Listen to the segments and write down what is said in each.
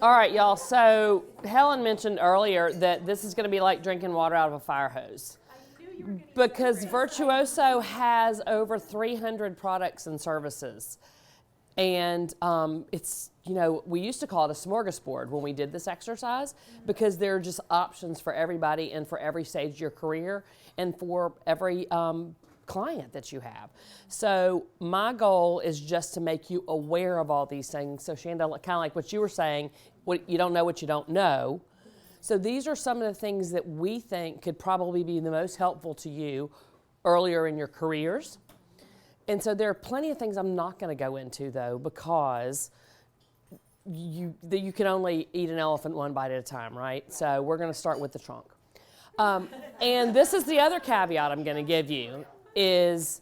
All right, y'all. So Helen mentioned earlier that this is going to be like drinking water out of a fire hose. Because Virtuoso has over 300 products and services. And it's, we used to call it a smorgasbord when we did this exercise because there are just options for everybody and for every stage of your career and for every client that you have. So my goal is just to make you aware of all these things. So Shanda, kind of like what you were saying, you don't know what you don't know. So these are some of the things that we think could probably be the most helpful to you earlier in your careers. And so there are plenty of things I'm not going to go into, though, because you can only eat an elephant one bite at a time, right? So we're going to start with the trunk. And this is the other caveat I'm going to give you, is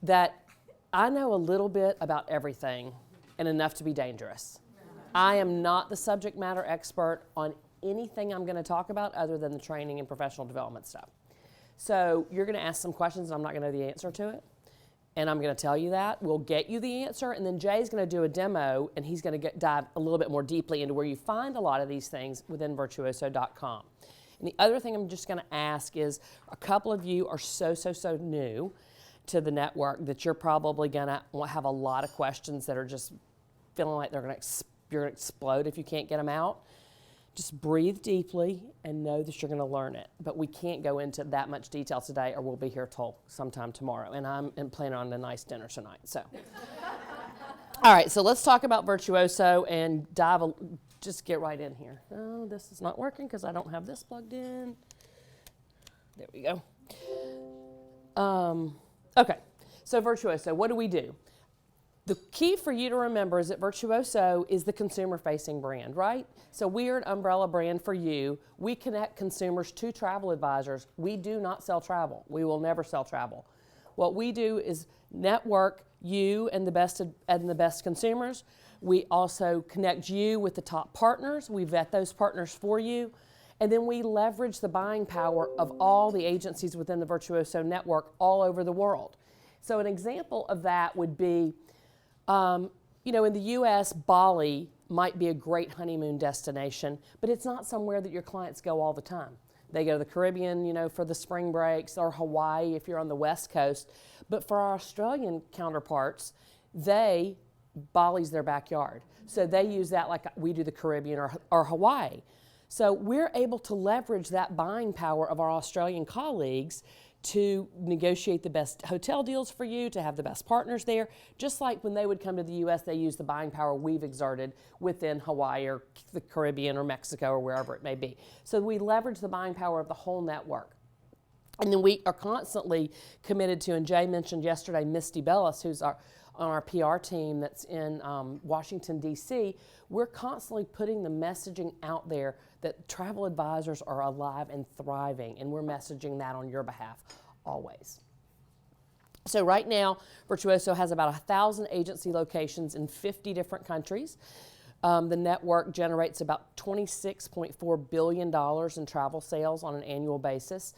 that I know a little bit about everything and enough to be dangerous. I am not the subject matter expert on anything I'm going to talk about other than the training and professional development stuff. So you're going to ask some questions and I'm not going to know the answer to it. And I'm going to tell you that. We'll get you the answer, and then Jay's going to do a demo, and he's going to dive a little bit more deeply into where you find a lot of these things within virtuoso.com. And the other thing I'm just going to ask is, a couple of you are so new to the network that you're probably going to have a lot of questions that are just feeling like you're going to explode if you can't get them out. Just breathe deeply and know that you're going to learn it. But we can't go into that much detail today, or we'll be here till sometime tomorrow. And I'm planning on a nice dinner tonight. So, all right. So let's talk about Virtuoso and just get right in here. Oh, this is not working because I don't have this plugged in. There we go. Okay. So Virtuoso, what do we do? The key for you to remember is that Virtuoso is the consumer-facing brand, right? So we are an umbrella brand for you. We connect consumers to travel advisors. We do not sell travel. We will never sell travel. What we do is network you and the best consumers. We also connect you with the top partners. We vet those partners for you. And then we leverage the buying power of all the agencies within the Virtuoso network all over the world. So an example of that would be, in the U.S., Bali might be a great honeymoon destination, but it's not somewhere that your clients go all the time. They go to the Caribbean, for the spring breaks, or Hawaii if you're on the West Coast. But for our Australian counterparts, Bali's their backyard. So they use that like we do the Caribbean or Hawaii. So we're able to leverage that buying power of our Australian colleagues to negotiate the best hotel deals for you, to have the best partners there. Just like when they would come to the U.S., they use the buying power we've exerted within Hawaii or the Caribbean or Mexico or wherever it may be. So we leverage the buying power of the whole network. And then we are constantly committed to, and Jay mentioned yesterday, Misty Bellis, who's on our PR team that's in Washington, D.C., we're constantly putting the messaging out there that travel advisors are alive and thriving, and we're messaging that on your behalf always. So right now, Virtuoso has about 1,000 agency locations in 50 different countries. The network generates about $26.4 billion in travel sales on an annual basis.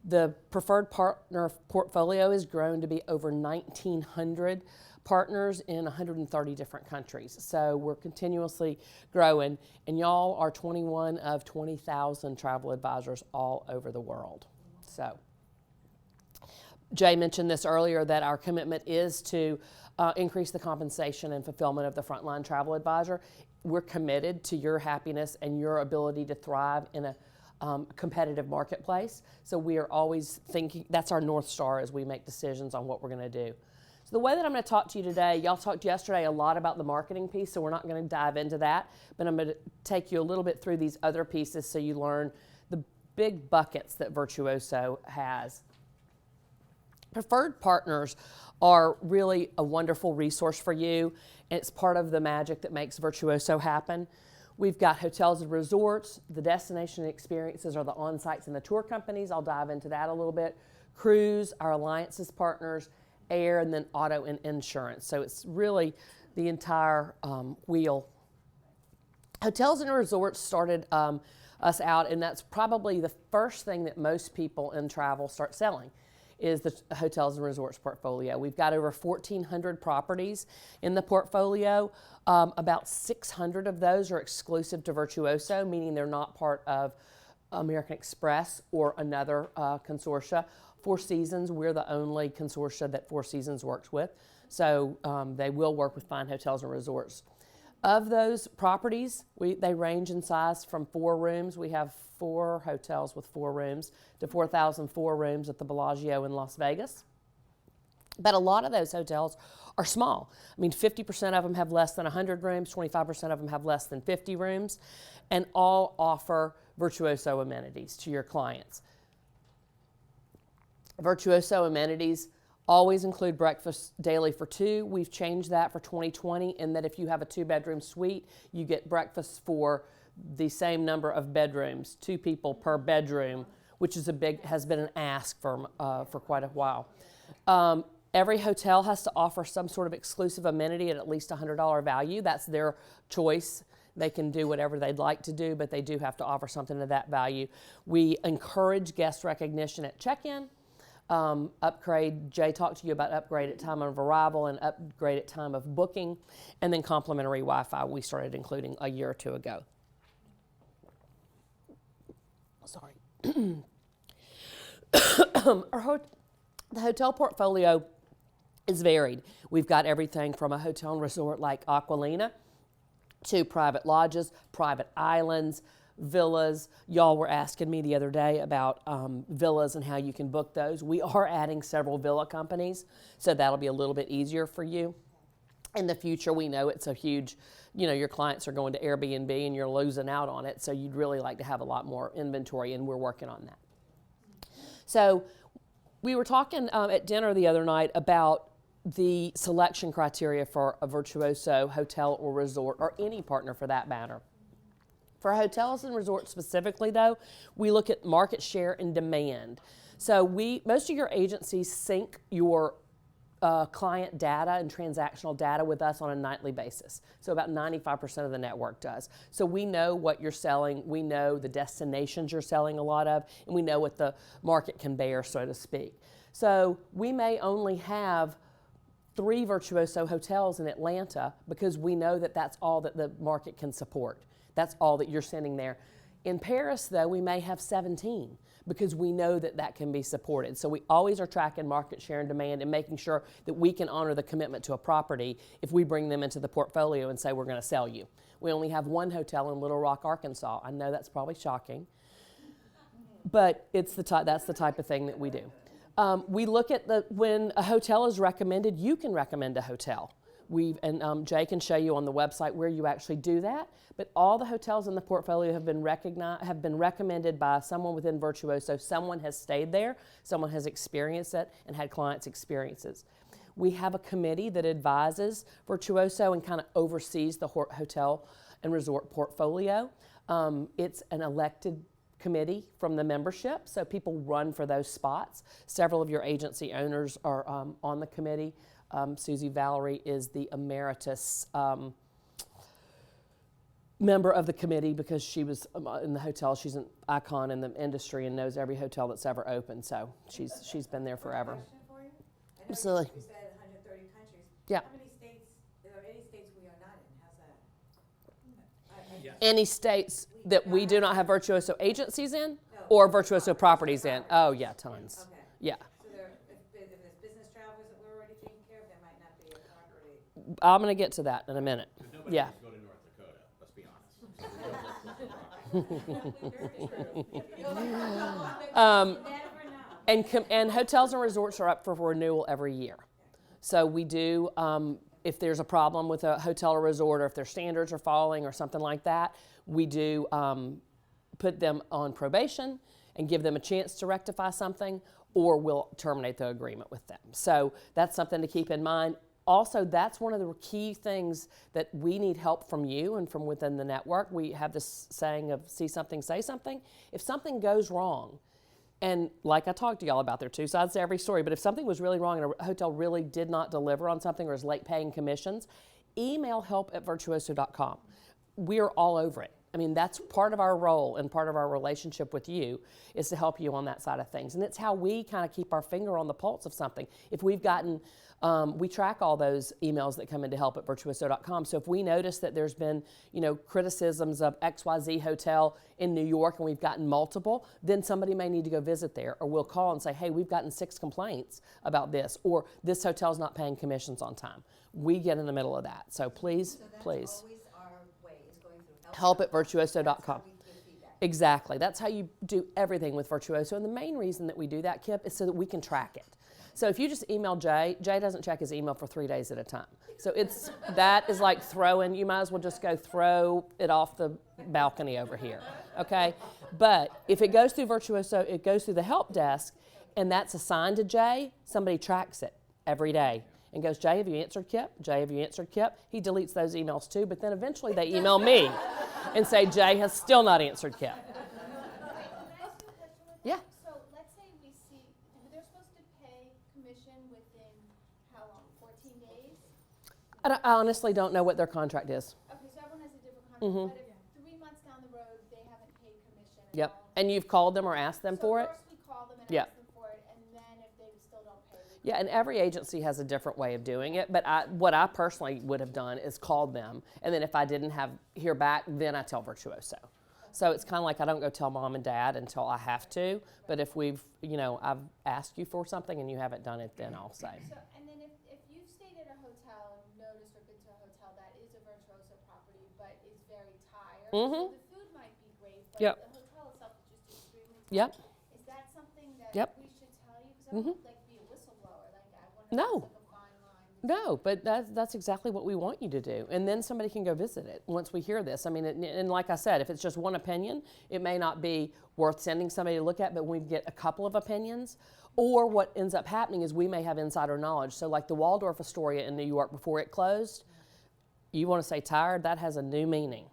The preferred partner portfolio has grown to be over 1,900 partners in 130 different countries. So we're continuously growing, and y'all are 21 of 20,000 travel advisors all over the world. So Jay mentioned this earlier, that our commitment is to increase the compensation and fulfillment of the frontline travel advisor. We're committed to your happiness and your ability to thrive in a competitive marketplace. So we are always thinking, that's our North Star as we make decisions on what we're going to do. So the way that I'm going to talk to you today, y'all talked yesterday a lot about the marketing piece, so we're not going to dive into that, but I'm going to take you a little bit through these other pieces so you learn the big buckets that Virtuoso has. Preferred partners are really a wonderful resource for you, and it's part of the magic that makes Virtuoso happen. We've got hotels and resorts. The destination experiences are the on-sites and the tour companies. I'll dive into that a little bit. Cruise, our alliances partners, air, and then auto and insurance. So it's really the entire wheel. Hotels and resorts started us out, and that's probably the first thing that most people in travel start selling. is the hotels and resorts portfolio. We've got over 1,400 properties in the portfolio. About 600 of those are exclusive to Virtuoso, meaning they're not part of American Express or another consortia. Four Seasons, we're the only consortia that Four Seasons works with. So they will work with fine hotels and resorts. Of those properties, they range in size from 4 rooms. We have 4 hotels with 4 rooms to 4,004 rooms at the Bellagio in Las Vegas. But a lot of those hotels are small. I mean, 50% of them have less than 100 rooms, 25% of them have less than 50 rooms, and all offer Virtuoso amenities to your clients. Virtuoso amenities always include breakfast daily for 2. We've changed that for 2020 in that if you have a 2-bedroom suite, you get breakfast for the same number of bedrooms, 2 people per bedroom, which is has been an ask for quite a while. Every hotel has to offer some sort of exclusive amenity at least $100 value. That's their choice. They can do whatever they'd like to do, but they do have to offer something of that value. We encourage guest recognition at check-in. Upgrade, Jay talked to you about upgrade at time of arrival and upgrade at time of booking, and then complimentary Wi-Fi we started including a year or 2 ago. Sorry. The hotel portfolio is varied. We've got everything from a hotel and resort like Aquilina to private lodges, private islands, villas. Y'all were asking me the other day about villas and how you can book those. We are adding several villa companies, so that'll be a little bit easier for you. In the future, we know it's a huge, your clients are going to Airbnb and you're losing out on it, so you'd really like to have a lot more inventory, and we're working on that. So we were talking at dinner the other night about the selection criteria for a Virtuoso hotel or resort, or any partner for that matter. For hotels and resorts specifically, though, we look at market share and demand. So most of your agencies sync your client data and transactional data with us on a nightly basis. So about 95% of the network does. So we know what you're selling, we know the destinations you're selling a lot of, and we know what the market can bear, so to speak. So we may only have 3 Virtuoso hotels in Atlanta because we know that that's all that the market can support. That's all that you're sending there. In Paris, though, we may have 17 because we know that that can be supported. So we always are tracking market share and demand and making sure that we can honor the commitment to a property if we bring them into the portfolio and say we're going to sell you. We only have 1 hotel in Little Rock, Arkansas. I know that's probably shocking, but that's the type of thing that we do. We look at when a hotel is recommended, you can recommend a hotel. Jay can show you on the website where you actually do that. But all the hotels in the portfolio have been recommended by someone within Virtuoso. Someone has stayed there, someone has experienced it, and had clients' experiences. We have a committee that advises Virtuoso and kind of oversees the hotel and resort portfolio. It's an elected committee from the membership, so people run for those spots. Several of your agency owners are on the committee. Susie Valerie is the emeritus member of the committee because she was in the hotel. She's an icon in the industry and knows every hotel that's ever opened, so she's been there forever. Absolutely. You said 130 countries. Yeah. How many states, are there any states we are not in? How's that? Yes. Any states that we do not have Virtuoso agencies in or Virtuoso properties in? Oh, yeah, tons. Okay. Yeah. So if there's business travelers that we're already taking care of, there might not be a property. I'm going to get to that in a minute. Nobody Yeah. wants to go to North Dakota, let's be honest. And hotels and resorts are up for renewal every year. So we do, if there's a problem with a hotel or resort, or if their standards are falling or something like that, we do put them on probation and give them a chance to rectify something, or we'll terminate the agreement with them. So that's something to keep in mind. Also, that's one of the key things that we need help from you and from within the network. We have this saying of see something, say something. If something goes wrong, and like I talked to y'all about, there are 2 sides to every story, but if something was really wrong and a hotel really did not deliver on something or is late paying commissions, email help@virtuoso.com. We're all over it. I mean, that's part of our role and part of our relationship with you is to help you on that side of things. And it's how we kind of keep our finger on the pulse of something. If we've gotten, we track all those emails that come into help@virtuoso.com. So if we notice that there's been, criticisms of XYZ hotel in New York and we've gotten multiple, then somebody may need to go visit there, or we'll call and say, hey, we've gotten 6 complaints about this, or this hotel's not paying commissions on time. We get in the middle of that. So please, please. Always our way is going through help@virtuoso.com. we give feedback. Exactly. That's how you do everything with Virtuoso. And the main reason that we do that, Kip, is so that we can track it. So if you just email Jay, Jay doesn't check his email for 3 days at a time. So that is like throwing, you might as well just go throw it off the balcony over here, okay? But if it goes through Virtuoso, it goes through the help desk, and that's assigned to Jay, somebody tracks it every day and goes, Jay, have you answered Kip? Jay, have you answered Kip? He deletes those emails too, but then eventually they email me and say, Jay has still not answered Kip. Yeah. So let's say we see, they're supposed to pay commission within how long, 14 days? I honestly don't know what their contract is. Okay, so everyone has a different contract, but if 3 months down the road, they haven't paid commission at Yep. all. And you've called them or asked them for it? So first we call them and Yep. ask them for it, and then if they still don't pay, we Yeah, and every agency has a different way of doing it. But what I personally would have done is called them, and then if I didn't hear back, then I tell Virtuoso. So it's kind of like I don't go tell mom and dad until I have to. But if I've asked you for something and you haven't done it, then I'll say. So, and then if you've stayed at a hotel and noticed or been to a hotel that is a Virtuoso property but is very tired, so the food might be great, but Yep. the hotel itself is just extremely tired. Yep. Is that something that Yep. we should tell you? Because I don't like be a whistleblower. Like I want to No. like a fine line. No, but that's exactly what we want you to do. And then somebody can go visit it once we hear this. I mean, and like I said, if it's just one opinion, it may not be worth sending somebody to look at, but when we get a couple of opinions, or what ends up happening is we may have insider knowledge. So like the Waldorf Astoria in New York before it closed, you want to say tired, that has a new meaning.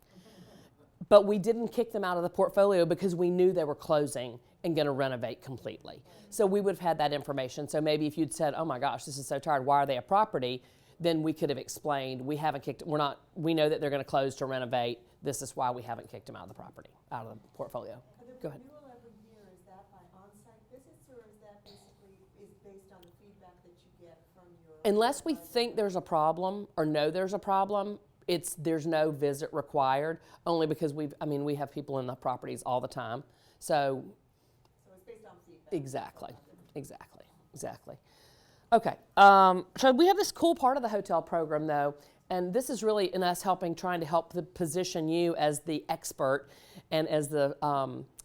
But we didn't kick them out of the portfolio because we knew they were closing and going to renovate completely. So we would have had that information. So maybe if you'd said, oh my gosh, this is so tired, why are they a property? Then we could have explained, we know that they're going to close to renovate. This is why we haven't kicked them out of the property, out of the portfolio. Go ahead. The renewal every year, is that by on-site visits, or is that basically based on the feedback that you get from your... Unless we think there's a problem or know there's a problem, there's no visit required, only because we have people in the properties all the time. So it's based on feedback. Exactly. Okay, so we have this cool part of the hotel program though, and this is really in us trying to help position you as the expert and as the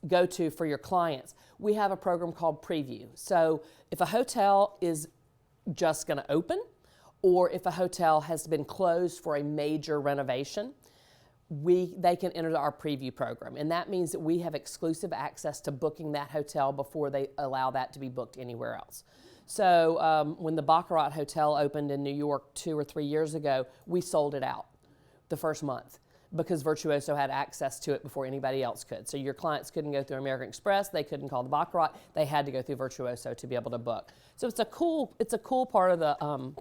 go-to for your clients. We have a program called Preview. So if a hotel is just going to open, or if a hotel has been closed for a major renovation, they can enter our preview program. And that means that we have exclusive access to booking that hotel before they allow that to be booked anywhere else. So when the Baccarat Hotel opened in New York 2 or 3 years ago, we sold it out the first month because Virtuoso had access to it before anybody else could. So your clients couldn't go through American Express, they couldn't call the Baccarat, they had to go through Virtuoso to be able to book. So it's a cool part of the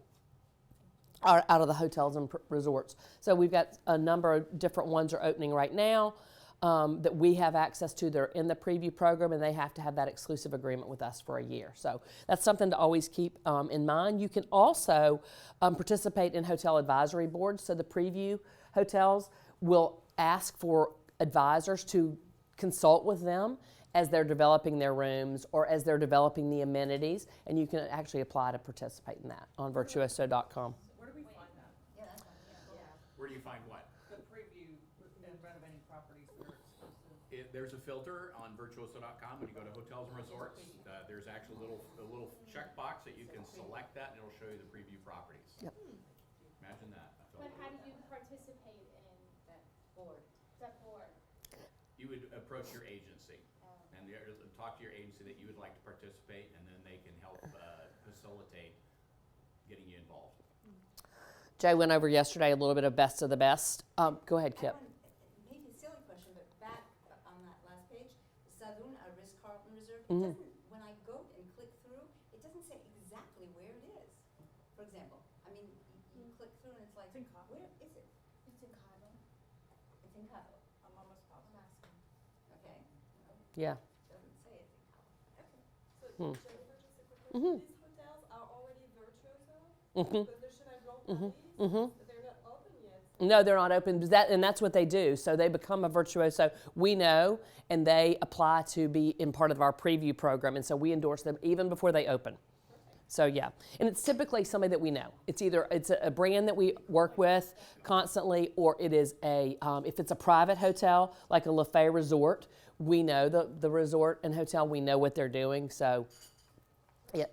out of the hotels and resorts. So we've got a number of different ones are opening right now that we have access to. They're in the preview program, and they have to have that exclusive agreement with us for a year. So that's something to always keep in mind. You can also participate in hotel advisory boards. So the preview hotels will ask for advisors to consult with them as they're developing their rooms or as they're developing the amenities, and you can actually apply to participate in that on virtuoso.com. Where do we find that? Where do you find what? The preview and renovating properties that are exclusive. There's a filter on virtuoso.com. When you go to hotels and resorts, there's actually a little checkbox that you can select that, and it'll show you the preview properties. Yep. Imagine that. But how do you participate in That board. that board? You would approach your agency and talk to your agency that you would like to participate, and then they can help facilitate getting you involved. Jay went over yesterday a little bit of best of the best. Go ahead, Kip. Maybe a silly question, but back on that last page, Saloon, a Ritz-Carlton Reserve, Mhm. when I go and click through, it doesn't say exactly where it is. For example, you click through and it's like, It's in Cabo. where is it? It's in Cabo. It's in Cabo. I'm almost Yeah. Doesn't say it's in color. So, Hmm. Jennifer, just a quick question. These hotels are already Virtuoso? But should I roll down these? They're not open yet. No, they're not open. And that's what they do. So they become a virtuoso. We know, and they apply to be in part of our preview program. And so we endorse them even before they open. So yeah, and it's typically somebody that we know. It's either a brand that we work with constantly, or it is if it's a private hotel like a LaFay Resort, we know the resort and hotel. We know what they're doing. So yeah.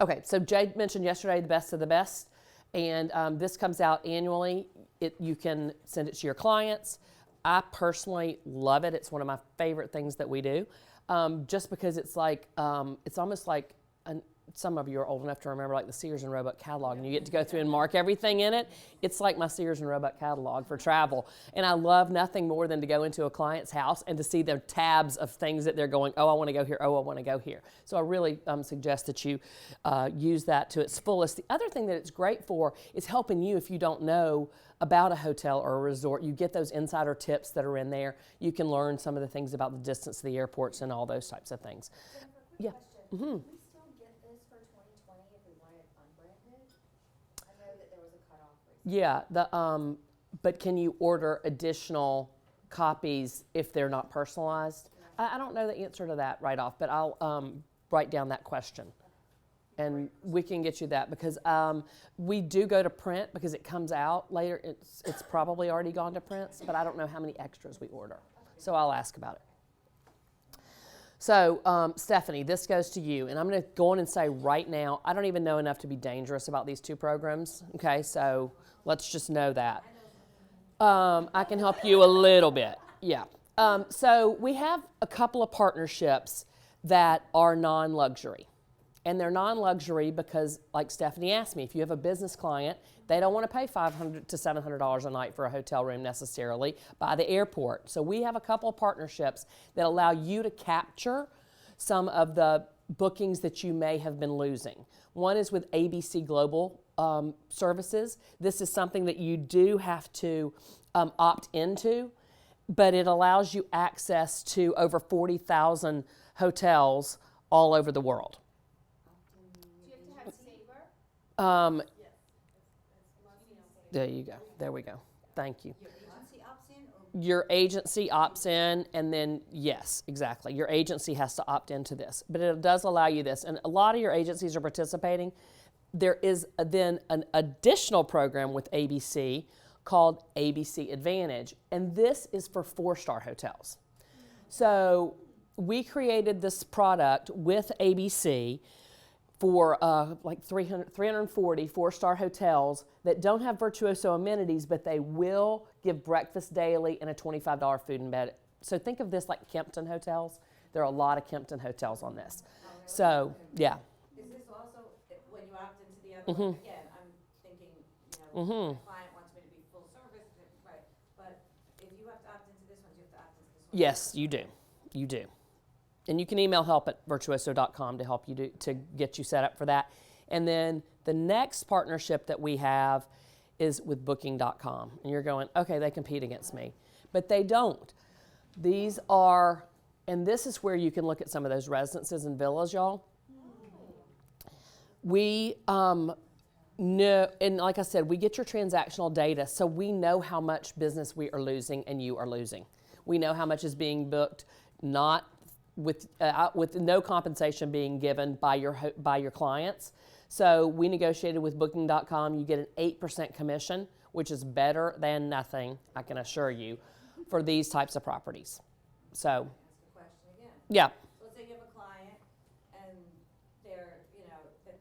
Okay, so Jay mentioned yesterday the best of the best, and this comes out annually. You can send it to your clients. I personally love it. It's one of my favorite things that we do, just because it's like it's almost like some of you are old enough to remember like the Sears and Roebuck catalog, and you get to go through and mark everything in it. It's like my Sears and Roebuck catalog for travel, and I love nothing more than to go into a client's house and to see their tabs of things that they're going, oh, I want to go here, oh, I want to go here. So I really suggest that you use that to its fullest. The other thing that it's great for is helping you if you don't know about a hotel or a resort. You get those insider tips that are in there. You can learn some of the things about the distance to the airports and all those types of things. Yeah. Question. We still get this for 2020 if we want it unbranded? I know that there was a cutoff recently. Yeah, but can you order additional copies if they're not personalized? I don't know the answer to that right off, but I'll write down that question. And we can get you that because we do go to print because it comes out later. It's probably already gone to prints, but I don't know how many extras we order. So I'll ask about it. So, Stephanie, this goes to you, and I'm going to go on and say right now, I don't even know enough to be dangerous about these two programs, okay? So let's just know that. I can help you a little bit, yeah. So we have a couple of partnerships that are non-luxury, and they're non-luxury because, like Stephanie asked me, if you have a business client, they don't want to pay $500 to $700 a night for a hotel room necessarily by the airport. So we have a couple of partnerships that allow you to capture some of the bookings that you may have been losing. One is with ABC Global Services. This is something that you do have to opt into, but it allows you access to over 40,000 hotels all over the world. Do you have to have Sabre? There you go. There we go. Thank you. Your agency opts in, or Your agency opts in, and then, yes, exactly. Your agency has to opt into this. But it does allow you this. And a lot of your agencies are participating. There is then an additional program with ABC called ABC Advantage. And this is for 4-star hotels. So we created this product with ABC for like 340 4-star hotels that don't have Virtuoso amenities, but they will give breakfast daily and a $25 food and bed. So think of this like Kempton hotels. There are a lot of Kempton hotels on this. So, yeah. is this also, when you opt into the other one, again, I'm thinking, my client wants me to be full service, right, but if you have to opt into this one, you have to opt into this one? Yes, you do. You do. And you can email help@virtuoso.com to help you to get you set up for that. And then the next partnership that we have is with booking.com. And you're going, okay, they compete against me. But they don't. These are, and this is where you can look at some of those residences and villas, y'all. We know, and like I said, we get your transactional data, so we know how much business we are losing and you are losing. We know how much is being booked, not with no compensation being given by your clients. So we negotiated with Booking.com. You get an 8% commission, which is better than nothing, I can assure you, for these types of properties. So, Ask a question again. yeah. So let's say you have a client and they're, that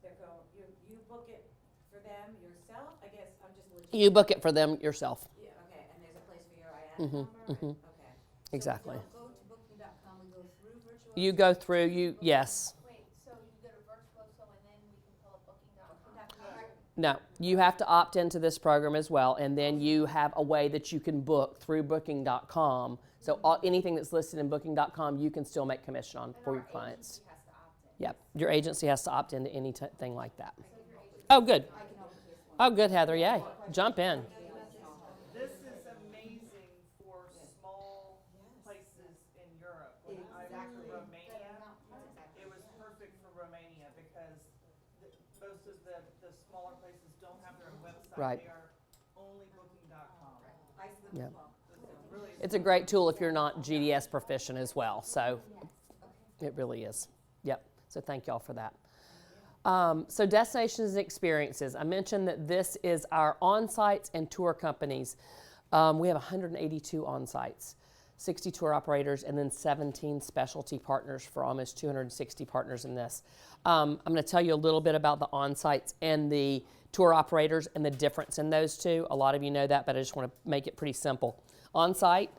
they're going, you book it for them yourself? I guess I'm just legit. You book it for them yourself. Yeah, okay, and there's a place for your IATA number? Okay. Exactly. So we don't go to booking.com, we go through Virtuoso? You go through, yes. Wait, so you go to Virtuoso and then we can pull up booking.com? No, you have to opt into this program as well, and then you have a way that you can book through Booking.com. So anything that's listed in Booking.com, you can still make commission on for your clients. Agency has to opt in. Yep, your agency has to opt into anything like that. Oh, good. Oh, good, Heather. Yay, jump in. This is amazing for small places in smaller places don't have their own website. Right. They are only booking.com. I use them Yeah. as well. Really, It's a great tool if you're not GDS proficient as well. So it really is. Yep. So thank y'all for that. So destinations and experiences. I mentioned that this is our on-sites and tour companies. We have 182 on-sites, 60 tour operators, and then 17 specialty partners for almost 260 partners in this. I'm going to tell you a little bit about the on-sites and the tour operators and the difference in those two. A lot of you know that, but I just want to make it pretty simple. On-site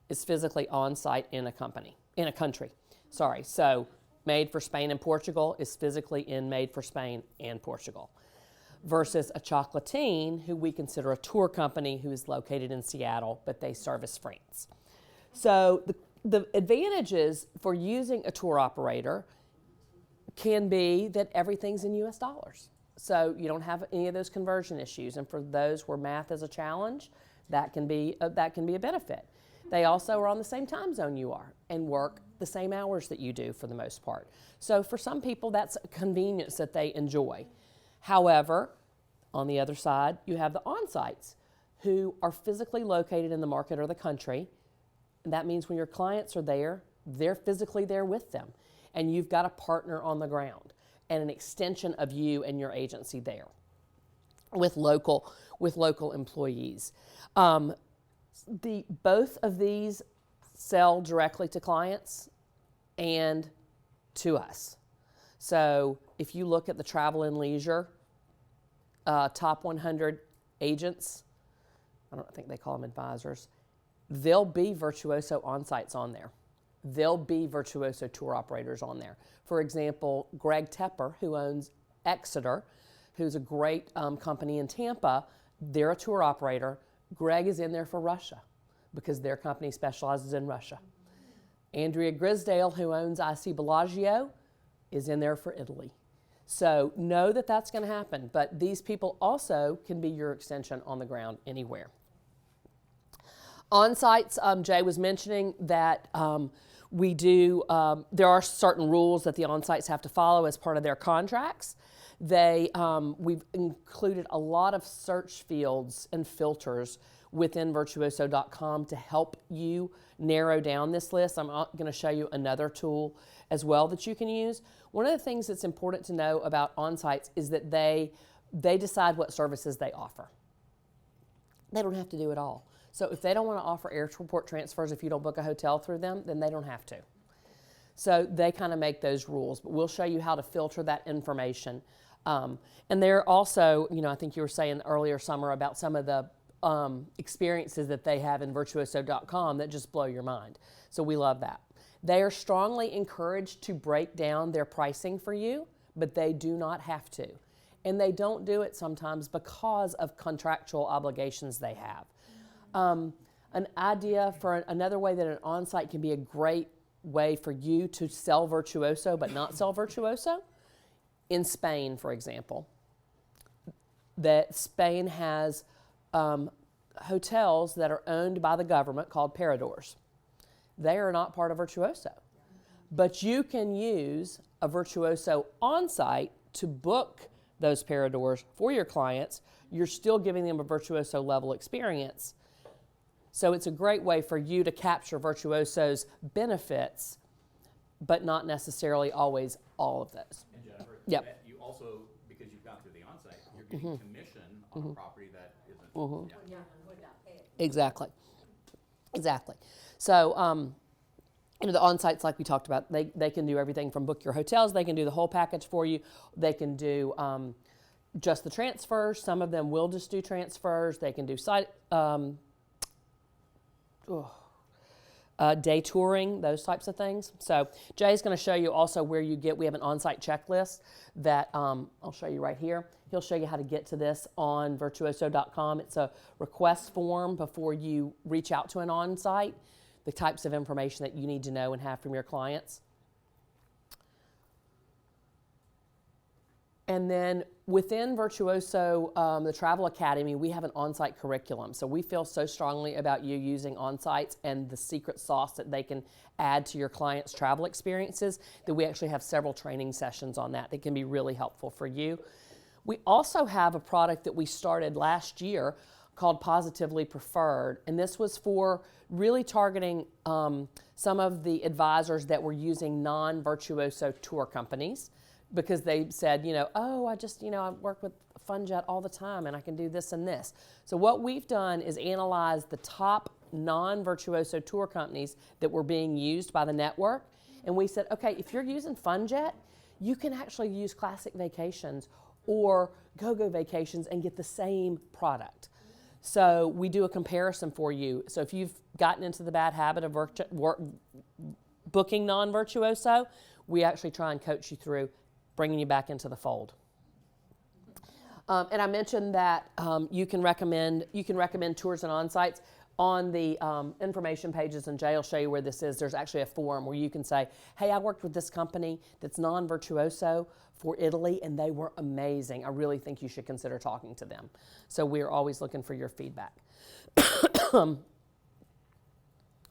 is physically on-site in a country. Sorry. So Made for Spain and Portugal is physically in Made for Spain and Portugal, versus a chocolatine, who we consider a tour company, who is located in Seattle, but they service France. So the advantages for using a tour operator can be that everything's in US dollars. So you don't have any of those conversion issues. And for those where math is a challenge, that can be a benefit. They also are on the same time zone you are and work the same hours that you do for the most part. So for some people, that's a convenience that they enjoy. However, on the other side, you have the on-sites who are physically located in the market or the country. And that means when your clients are there, they're physically there with them. And you've got a partner on the ground and an extension of you and your agency there with local employees. Both of these sell directly to clients and to us. So if you look at the travel and leisure top 100 agents, I don't think they call them advisors, there'll be Virtuoso on-sites on there. There'll be Virtuoso tour operators on there. For example, Greg Tepper, who owns Exeter, who's a great company in Tampa, they're a tour operator. Greg is in there for Russia because their company specializes in Russia. Andrea Grisdale, who owns IC Bellagio, is in there for Italy. So know that that's going to happen, but these people also can be your extension on the ground anywhere. On-sites, Jay was mentioning that we do, there are certain rules that the on-sites have to follow as part of their contracts. We've included a lot of search fields and filters within virtuoso.com to help you narrow down this list. I'm going to show you another tool as well that you can use. One of the things that's important to know about on-sites is that they decide what services they offer. They don't have to do it all. So if they don't want to offer airport transfers if you don't book a hotel through them, then they don't have to. So they kind of make those rules, but we'll show you how to filter that information. And they're also, I think you were saying earlier, Summer, about some of the experiences that they have in virtuoso.com that just blow your mind. So we love that. They are strongly encouraged to break down their pricing for you, but they do not have to. And they don't do it sometimes because of contractual obligations they have. An idea for another way that an on-site can be a great way for you to sell Virtuoso but not sell Virtuoso, in Spain, for example, that Spain has hotels that are owned by the government called Paradors. They are not part of Virtuoso. But you can use a Virtuoso on-site to book those Paradors for your clients. You're still giving them a Virtuoso level experience. So it's a great way for you to capture Virtuoso's benefits, but not necessarily always all of those. And Jennifer, Yep. you also, because you've gone through the onsite, you're getting commission on a property that isn't. Yeah. Would not pay it. Exactly. So, the on-sites, like we talked about, they can do everything from book your hotels. They can do the whole package for you. They can do just the transfers. Some of them will just do transfers. They can do site day touring, those types of things. So Jay's going to show you also where we have an on-site checklist that I'll show you right here. He'll show you how to get to this on virtuoso.com. It's a request form before you reach out to an on-site, the types of information that you need to know and have from your clients. And then within Virtuoso, the Travel Academy, we have an on-site curriculum. So we feel so strongly about you using on-sites and the secret sauce that they can add to your clients' travel experiences that we actually have several training sessions on that can be really helpful for you. We also have a product that we started last year called Positively Preferred, and this was for really targeting some of the advisors that were using non-Virtuoso tour companies, because they said, oh, I work with FunJet all the time and I can do this and this. So what we've done is analyze the top non-Virtuoso tour companies that were being used by the network, and we said, okay, if you're using FunJet, you can actually use Classic Vacations or GoGo Vacations and get the same product. So we do a comparison for you. So if you've gotten into the bad habit of booking non-Virtuoso, we actually try and coach you through bringing you back into the fold. And I mentioned that you can recommend tours and on-sites. On the information pages, and Jay will show you where this is, there's actually a form where you can say, hey, I worked with this company that's non-Virtuoso for Italy, and they were amazing. I really think you should consider talking to them. So we're always looking for your feedback.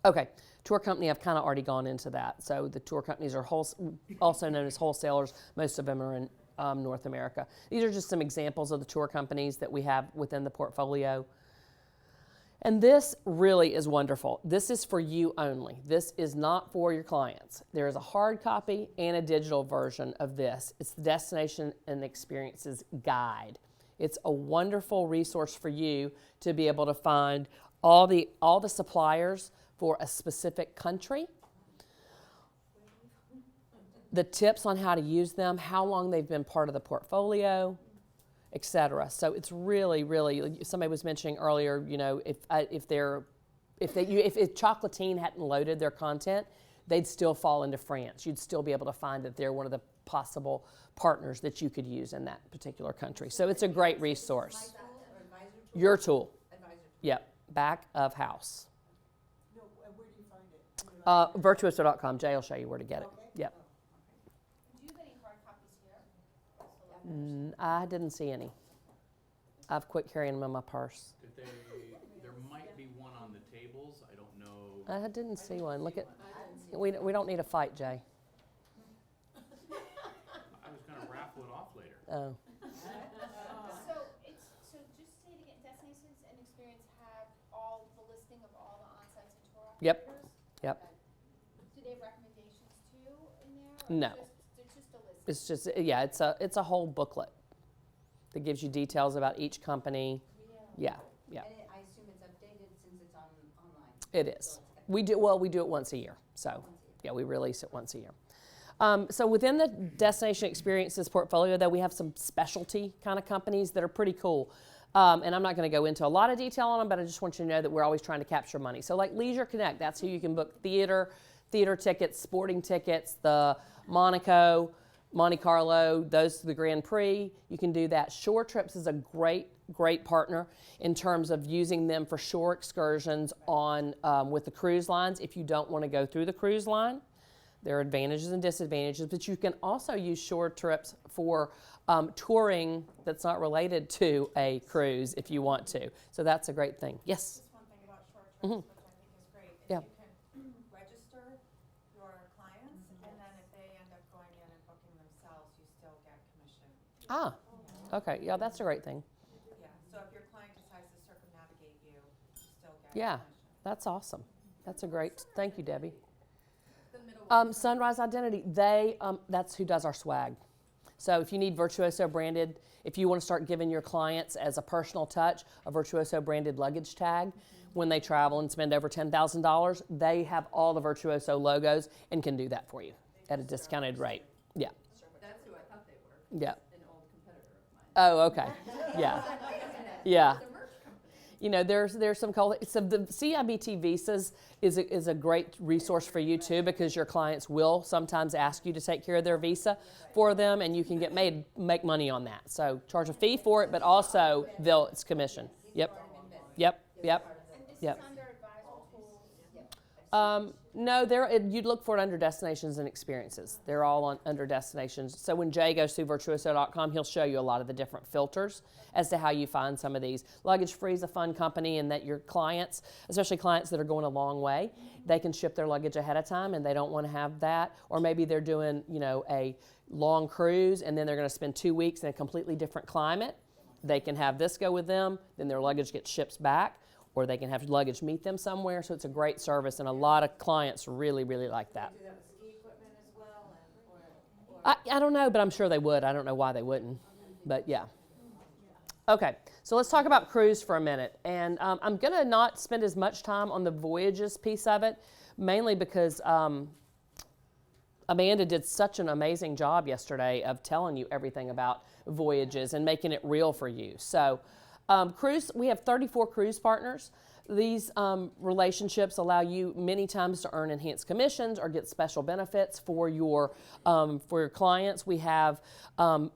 Okay, tour company, I've kind of already gone into that. So the tour companies are also known as wholesalers. Most of them are in North America. These are just some examples of the tour companies that we have within the portfolio. And this really is wonderful. This is for you only. This is not for your clients. There is a hard copy and a digital version of this. It's the Destination and Experiences Guide. It's a wonderful resource for you to be able to find all the suppliers for a specific country, the tips on how to use them, how long they've been part of the portfolio, etc. So it's really, really. Somebody was mentioning earlier, if Chocolatine hadn't loaded their content, they'd still fall into France. You'd still be able to find that they're one of the possible partners that you could use in that particular country. So it's a great resource. Your tool. Yep. Back of house. No, where do you find it? Virtuoso.com. Jay will show you where to get it. Yep. Do you have any hard copies here? I didn't see any. I've quit carrying them in my purse. There might be one on the tables. I don't know. I didn't see one. Look at. We don't need a fight, Jay. I was going to raffle it off later. Oh. So just say it again, Destinations and Experience have all the listing of all the on-sites and tour Yep. operators? Yep. Okay. Do they have recommendations too in there? No. It's just a list? It's just it's a whole booklet that gives you details about each company. Yeah. And I assume it's updated since it's online. It is. We do it once a year. So yeah, we release it once a year. So within the Destination Experiences portfolio, though, we have some specialty kind of companies that are pretty cool. And I'm not going to go into a lot of detail on them, but I just want you to know that we're always trying to capture money. So like Leisure Connect, that's who you can book theater tickets, sporting tickets, the Monaco, Monte Carlo, those to the Grand Prix. You can do that. Shore Trips is a great partner in terms of using them for shore excursions on with the cruise lines. If you don't want to go through the cruise line, there are advantages and disadvantages, but you can also use Shore Trips for touring that's not related to a cruise if you want to. So that's a great thing. Yes? Just one thing about short trips, which I think is great, is Yeah. you can register your clients, and then if they end up going in and booking themselves, you still get commission. Ah, okay. Yeah, that's a great thing. Yeah, so if your client decides to circumnavigate you, you still get Yeah, commission. that's awesome. That's a great, thank you, Debbie. The middle Sunrise Identity, that's who does our swag. So if you need Virtuoso branded, if you want to start giving your clients as a personal touch a Virtuoso branded luggage tag when they travel and spend over $10,000, they have all the Virtuoso logos and can do that for you at a discounted rate. Yeah. That's who I thought they were, Yeah. an old competitor of mine. Oh, okay. Yeah. Yeah. There's some so the CIBT visas is a great resource for you too, because your clients will sometimes ask you to take care of their visa for them, and you can make money on that. So charge a fee for it, but also it's commission. Yep. And this is under advisor tools? No, you'd look for it under destinations and experiences. They're all under destinations. So when Jay goes through virtuoso.com, he'll show you a lot of the different filters as to how you find some of these. Luggage Free is a fun company in that your clients, especially clients that are going a long way, they can ship their luggage ahead of time and they don't want to have that. Or maybe they're doing, a long cruise and then they're going to spend 2 weeks in a completely different climate. They can have this go with them, then their luggage gets shipped back. Or they can have luggage meet them somewhere. So it's a great service, and a lot of clients really, really like that. Do that with ski equipment as well, or I don't know, but I'm sure they would. I don't know why they wouldn't, but yeah. Okay, so let's talk about cruise for a minute. And I'm going to not spend as much time on the voyages piece of it, mainly because Amanda did such an amazing job yesterday of telling you everything about voyages and making it real for you. So cruise, we have 34 cruise partners. These relationships allow you many times to earn enhanced commissions or get special benefits for your clients. We have 500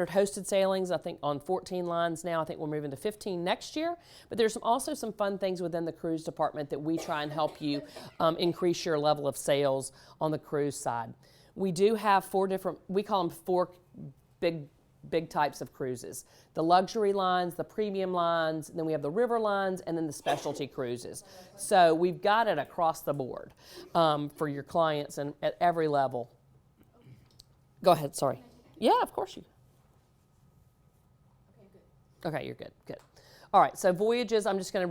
hosted sailings, I think, on 14 lines now. I think we're moving to 15 next year. But there's also some fun things within the cruise department that we try and help you increase your level of sales on the cruise side. We do have we call them four big types of cruises. The luxury lines, the premium lines, then we have the river lines, and then the specialty cruises. So we've got it across the board for your clients and at every level. Go ahead, sorry. Yeah, of course you. Okay, you're good, good. All right, so voyages, I'm just gonna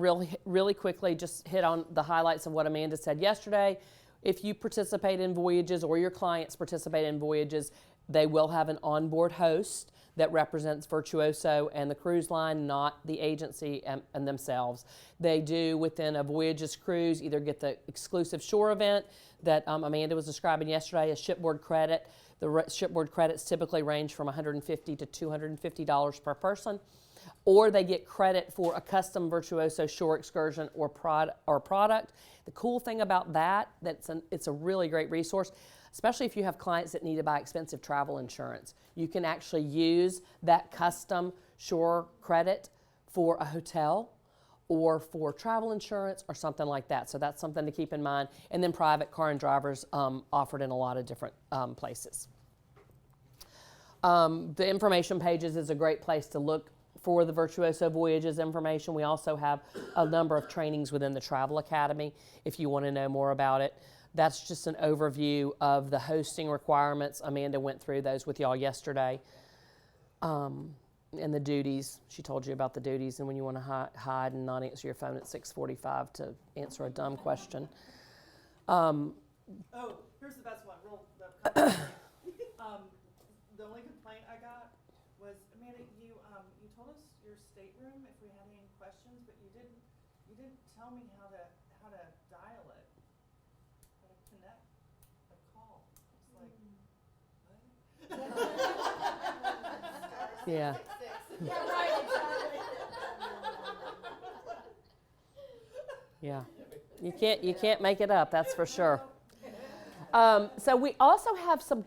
really quickly just hit on the highlights of what Amanda said yesterday. If you participate in voyages or your clients participate in voyages, they will have an onboard host that represents Virtuoso and the cruise line, not the agency and themselves. They do, within a Voyages cruise, either get the exclusive shore event that Amanda was describing yesterday, a shipboard credit. The shipboard credits typically range from $150 to $250 per person, or they get credit for a custom Virtuoso shore excursion or product. The cool thing about that, it's a really great resource, especially if you have clients that need to buy expensive travel insurance. You can actually use that custom shore credit for a hotel or for travel insurance or something like that. So that's something to keep in mind. And then private car and drivers offered in a lot of different places. The information pages is a great place to look for the Virtuoso Voyages information. We also have a number of trainings within the Travel Academy if you want to know more about it. That's just an overview of the hosting requirements. Amanda went through those with y'all yesterday. And the duties. She told you about the duties and when you want to hide and not answer your phone at 6:45 to answer a dumb question. Oh, here's the best one. The only complaint I got was, Amanda, you told us your stateroom if we had any questions, but you didn't tell me how to dial it, how to connect a call. It's like, what? Yeah. Yeah, right, exactly. Yeah. You can't make it up, that's for sure. So we also have some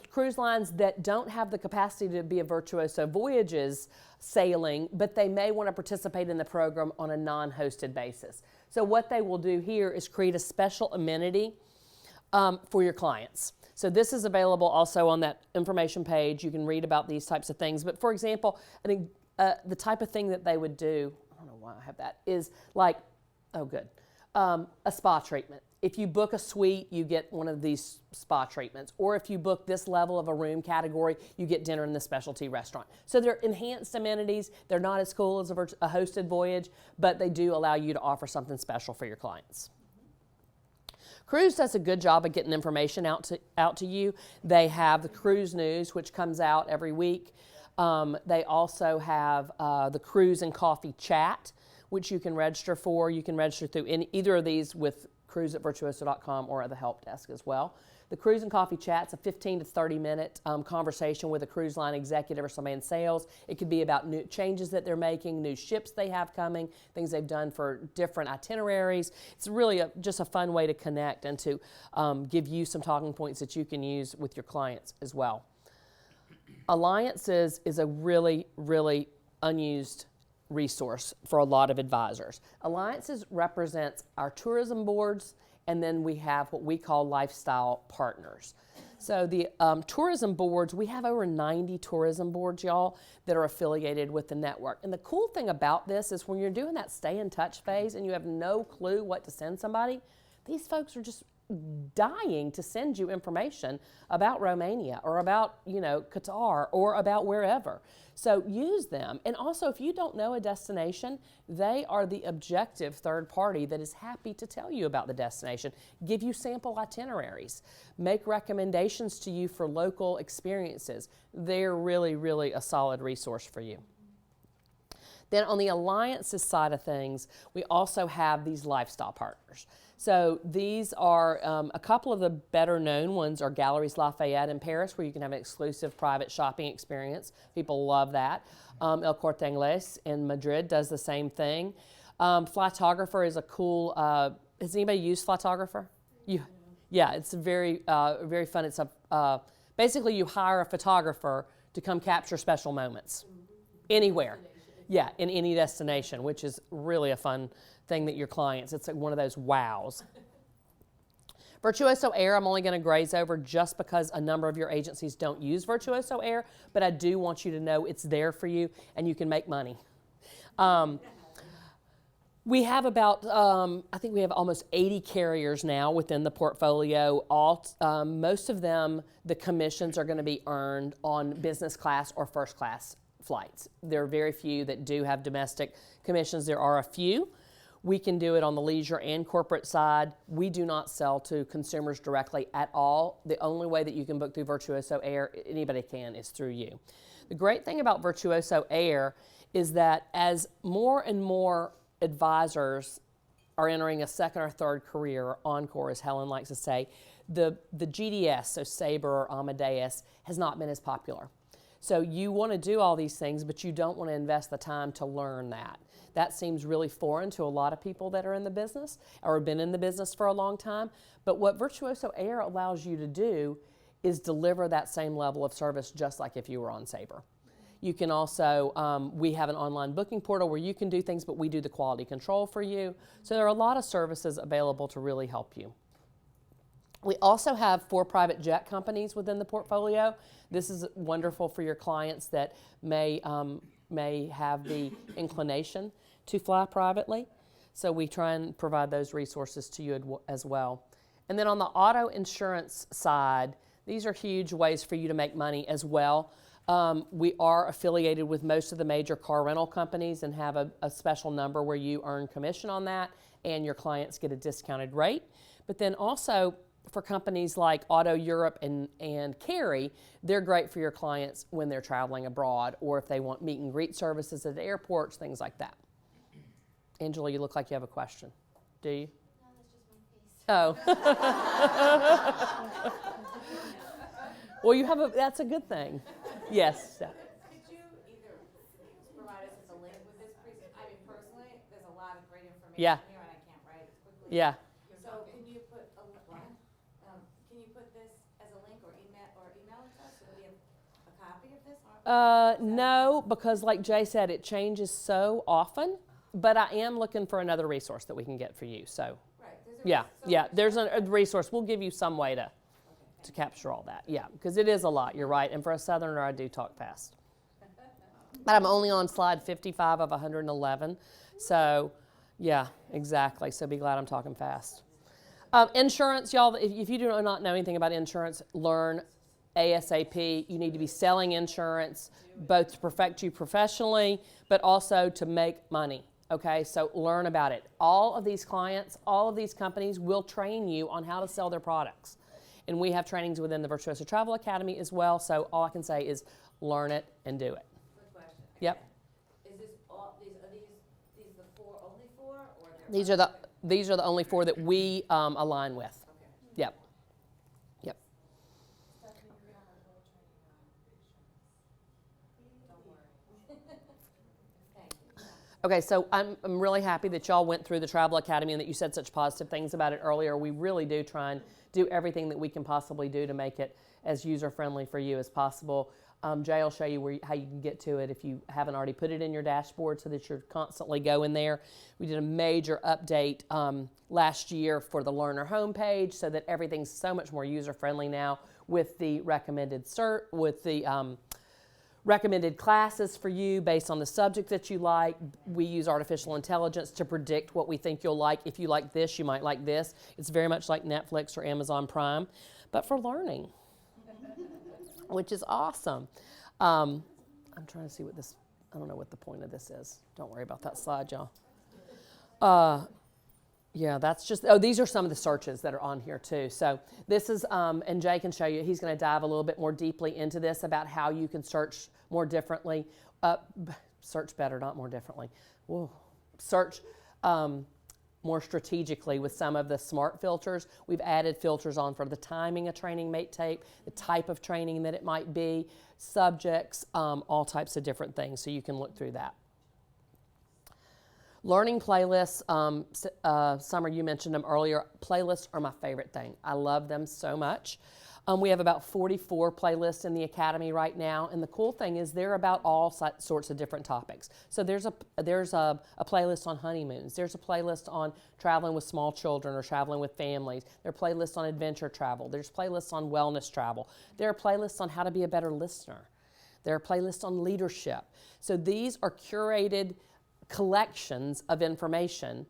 cruise lines that don't have the capacity to be a Virtuoso Voyages sailing, but they may want to participate in the program on a non-hosted basis. So what they will do here is create a special amenity for your clients. So this is available also on that information page. You can read about these types of things. But for example, I think the type of thing that they would do, I don't know why I have that, is like, a spa treatment. If you book a suite, you get one of these spa treatments. Or if you book this level of a room category, you get dinner in the specialty restaurant. So they're enhanced amenities. They're not as cool as a hosted voyage, but they do allow you to offer something special for your clients. Cruise does a good job of getting information out to you. They have the cruise news, which comes out every week. They also have the cruise and coffee chat, which you can register for. You can register through either of these with cruise@virtuoso.com or at the help desk as well. The Cruise and Coffee Chat's a 15 to 30 minute conversation with a cruise line executive or somebody in sales. It could be about new changes that they're making, new ships they have coming, things they've done for different itineraries. It's really just a fun way to connect and to give you some talking points that you can use with your clients as well. Alliances is a really, really unused resource for a lot of advisors. Alliances represents our tourism boards and then we have what we call lifestyle partners. So the tourism boards, we have over 90 tourism boards, y'all, that are affiliated with the network. And the cool thing about this is when you're doing that stay in touch phase and you have no clue what to send somebody, these folks are just dying to send you information about Romania or about, Qatar or about wherever. So use them. And also, if you don't know a destination, they are the objective third party that is happy to tell you about the destination, give you sample itineraries, make recommendations to you for local experiences. They're really, really a solid resource for you. Then on the alliances side of things, we also have these lifestyle partners. So these are a couple of the better known ones are Galeries Lafayette in Paris, where you can have an exclusive private shopping experience. People love that. El Corte Inglés in Madrid does the same thing. Flytographer is a cool, has anybody used Flytographer? Yeah, it's very, very fun. It's basically you hire a photographer to come capture special moments anywhere. Yeah, in any destination, which is really a fun thing that your clients, it's like one of those wows. Virtuoso Air, I'm only going to graze over just because a number of your agencies don't use Virtuoso Air, but I do want you to know it's there for you and you can make money. We have about, I think we have almost 80 carriers now within the portfolio. Most of them, the commissions are going to be earned on business class or first class flights. There are very few that do have domestic commissions. There are a few. We can do it on the leisure and corporate side. We do not sell to consumers directly at all. The only way that you can book through Virtuoso Air, anybody can, is through you. The great thing about Virtuoso Air is that as more and more advisors are entering a second or third career, or encore as Helen likes to say, the GDS, so Sabre or Amadeus, has not been as popular. So you want to do all these things, but you don't want to invest the time to learn that. That seems really foreign to a lot of people that are in the business or have been in the business for a long time. But what Virtuoso Air allows you to do is deliver that same level of service just like if you were on Sabre. You can also, we have an online booking portal where you can do things, but we do the quality control for you. So there are a lot of services available to really help you. We also have 4 private jet companies within the portfolio. This is wonderful for your clients that may have the inclination to fly privately. So we try and provide those resources to you as well. And then on the auto insurance side, these are huge ways for you to make money as well. We are affiliated with most of the major car rental companies and have a special number where you earn commission on that and your clients get a discounted rate. But then also, for companies like Auto Europe and Carry, they're great for your clients when they're traveling abroad or if they want meet and greet services at airports, things like that. Angela, you look like you have a question. Do you? No, that's just my face. Oh. Well, that's a good thing. Yes. Could you either provide us with a link with this presentation? I mean, personally, there's a lot of great information Yeah. here and I can't write it quickly. Yeah. So can you put can you put this as a link or email it to us so that we have a copy of this? No, because like Jay said, it changes so often, but I am looking for another resource that we can get for you. So Right. there's a resource. We'll give you some way to capture all that. Yeah, because it is a lot, you're right. And for a Southerner, I do talk fast. But I'm only on slide 55 of 111. So, yeah, exactly. So be glad I'm talking fast. Insurance, y'all, if you do not know anything about insurance, learn ASAP. You need to be selling insurance, both to perfect you professionally, but also to make money. Okay, so learn about it. All of these clients, all of these companies will train you on how to sell their products. And we have trainings within the Virtuoso Travel Academy as well, so all I can say is learn it and do it. Quick question. Yep. Is this all, these the only four, or are there These are the only 4 that we align with. Okay. Yep. Yep. Stephanie, we don't have no training on insurance. Don't worry. Thank you. Okay, so I'm really happy that y'all went through the Travel Academy and that you said such positive things about it earlier. We really do try and do everything that we can possibly do to make it as user-friendly for you as possible. Jay will show you how you can get to it if you haven't already put it in your dashboard so that you're constantly going there. We did a major update last year for the learner homepage so that everything's so much more user-friendly now with the recommended recommended classes for you based on the subject that you like. We use artificial intelligence to predict what we think you'll like. If you like this, you might like this. It's very much like Netflix or Amazon Prime, but for learning, which is awesome. I'm trying to see what this, I don't know what the point of this is. Don't worry about that slide, y'all. Yeah, that's just, these are some of the searches that are on here too. So this is, and Jay can show you, he's going to dive a little bit more deeply into this about how you can search more differently. Search better, not more differently. Whoa. Search more strategically with some of the smart filters. We've added filters on for the timing a training may take, the type of training that it might be, subjects, all types of different things. So you can look through that. Learning playlists, Summer, you mentioned them earlier. Playlists are my favorite thing. I love them so much. We have about 44 playlists in the Academy right now, and the cool thing is they're about all sorts of different topics. So there's a playlist on honeymoons. There's a playlist on traveling with small children or traveling with families. There are playlists on adventure travel. There's playlists on wellness travel. There are playlists on how to be a better listener. There are playlists on leadership. So these are curated collections of information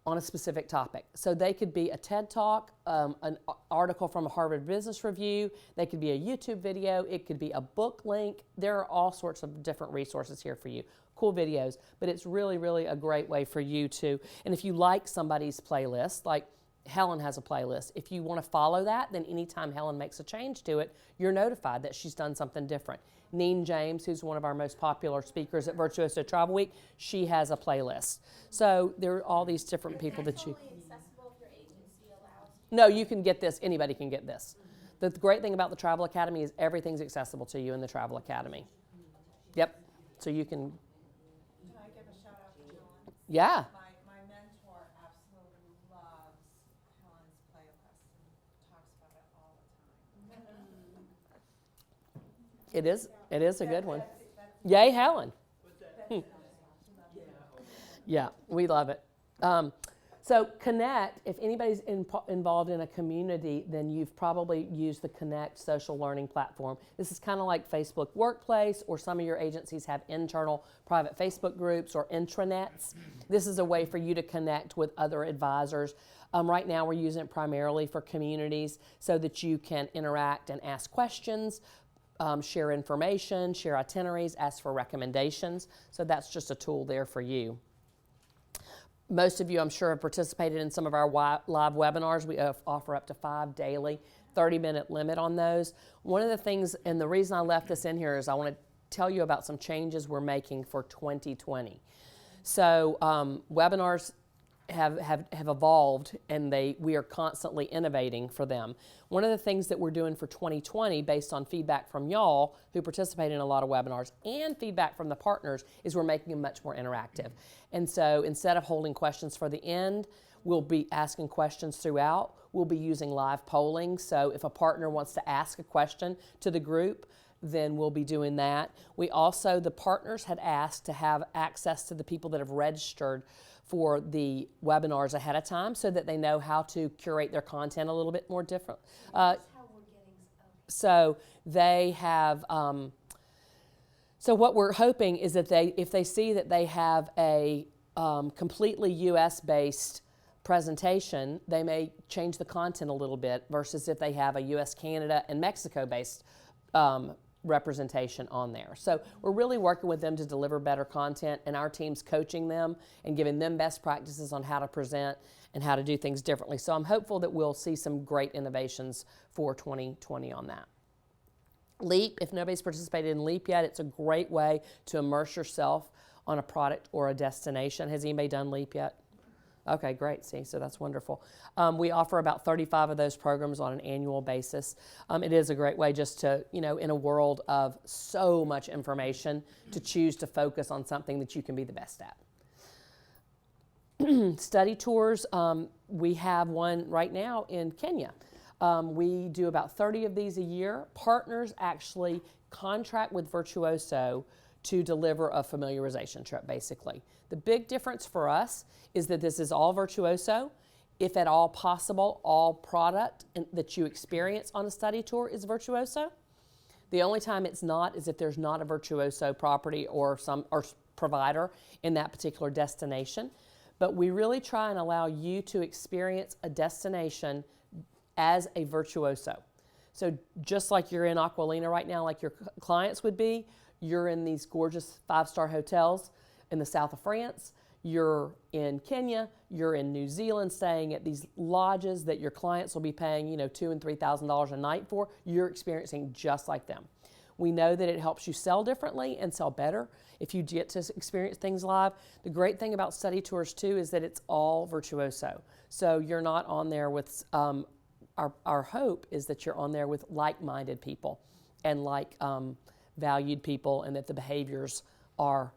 on a specific topic. So they could be a TED Talk, an article from a Harvard Business Review, they could be a YouTube video, it could be a book link. There are all sorts of different resources here for you. Cool videos, but it's really, really a great way for you to, and if you like somebody's playlist, like Helen has a playlist. If you want to follow that, then anytime Helen makes a change to it, you're notified that she's done something different. Neen James, who's one of our most popular speakers at Virtuoso Travel Week, she has a playlist. So there are all these different people that you... Totally accessible if your agency allows. No, you can get this. Anybody can get this. The great thing about the Travel Academy is everything's accessible to you in the Travel Academy. Yep. So you can... Can I give a shout out to Helen? Yeah. My mentor absolutely loves Helen's playlist and talks about it all the time. It is a good one. Yay, Helen. Yeah, we love it. So Connect, if anybody's involved in a community, then you've probably used the Connect social learning platform. This is kind of like Facebook Workplace, or some of your agencies have internal private Facebook groups or intranets. This is a way for you to connect with other advisors. Right now we're using it primarily for communities so that you can interact and ask questions, share information, share itineraries, ask for recommendations. So that's just a tool there for you. Most of you, I'm sure, have participated in some of our live webinars. We offer up to 5 daily, 30-minute limit on those. One of the things, and the reason I left this in here is I want to tell you about some changes we're making for 2020. So webinars have evolved, and we are constantly innovating for them. One of the things that we're doing for 2020, based on feedback from y'all who participate in a lot of webinars and feedback from the partners, is we're making them much more interactive. And so instead of holding questions for the end, we'll be asking questions throughout. We'll be using live polling. So if a partner wants to ask a question to the group, then we'll be doing that. We also, the partners had asked to have access to the people that have registered for the webinars ahead of time so that they know how to curate their content a little bit more different. That's how we're getting, So they have, so what we're hoping is that if they see that they have a completely US-based presentation, they may change the content a little bit versus if they have a US, Canada, and Mexico-based representation on there. So we're really working with them to deliver better content, and our team's coaching them and giving them best practices on how to present and how to do things differently. So I'm hopeful that we'll see some great innovations for 2020 on that. LEAP, if nobody's participated in LEAP yet, it's a great way to immerse yourself on a product or a destination. Has anybody done LEAP yet? Okay, great. See, so that's wonderful. We offer about 35 of those programs on an annual basis. It is a great way just to, in a world of so much information, to choose to focus on something that you can be the best at. Study tours, we have one right now in Kenya. We do about 30 of these a year. Partners actually contract with Virtuoso to deliver a familiarization trip, basically. The big difference for us is that this is all Virtuoso. If at all possible, all product that you experience on a study tour is Virtuoso. The only time it's not is if there's not a Virtuoso property or provider in that particular destination. But we really try and allow you to experience a destination as a Virtuoso. So just like you're in Aquilina right now, like your clients would be, you're in these gorgeous 5-star hotels in the south of France. You're in Kenya, you're in New Zealand staying at these lodges that your clients will be paying, $2,000 and $3,000 a night for. You're experiencing just like them. We know that it helps you sell differently and sell better if you get to experience things live. The great thing about study tours too is that it's all Virtuoso. So you're not on there with, our hope is that you're on there with like-minded people and valued people, and that the behaviors are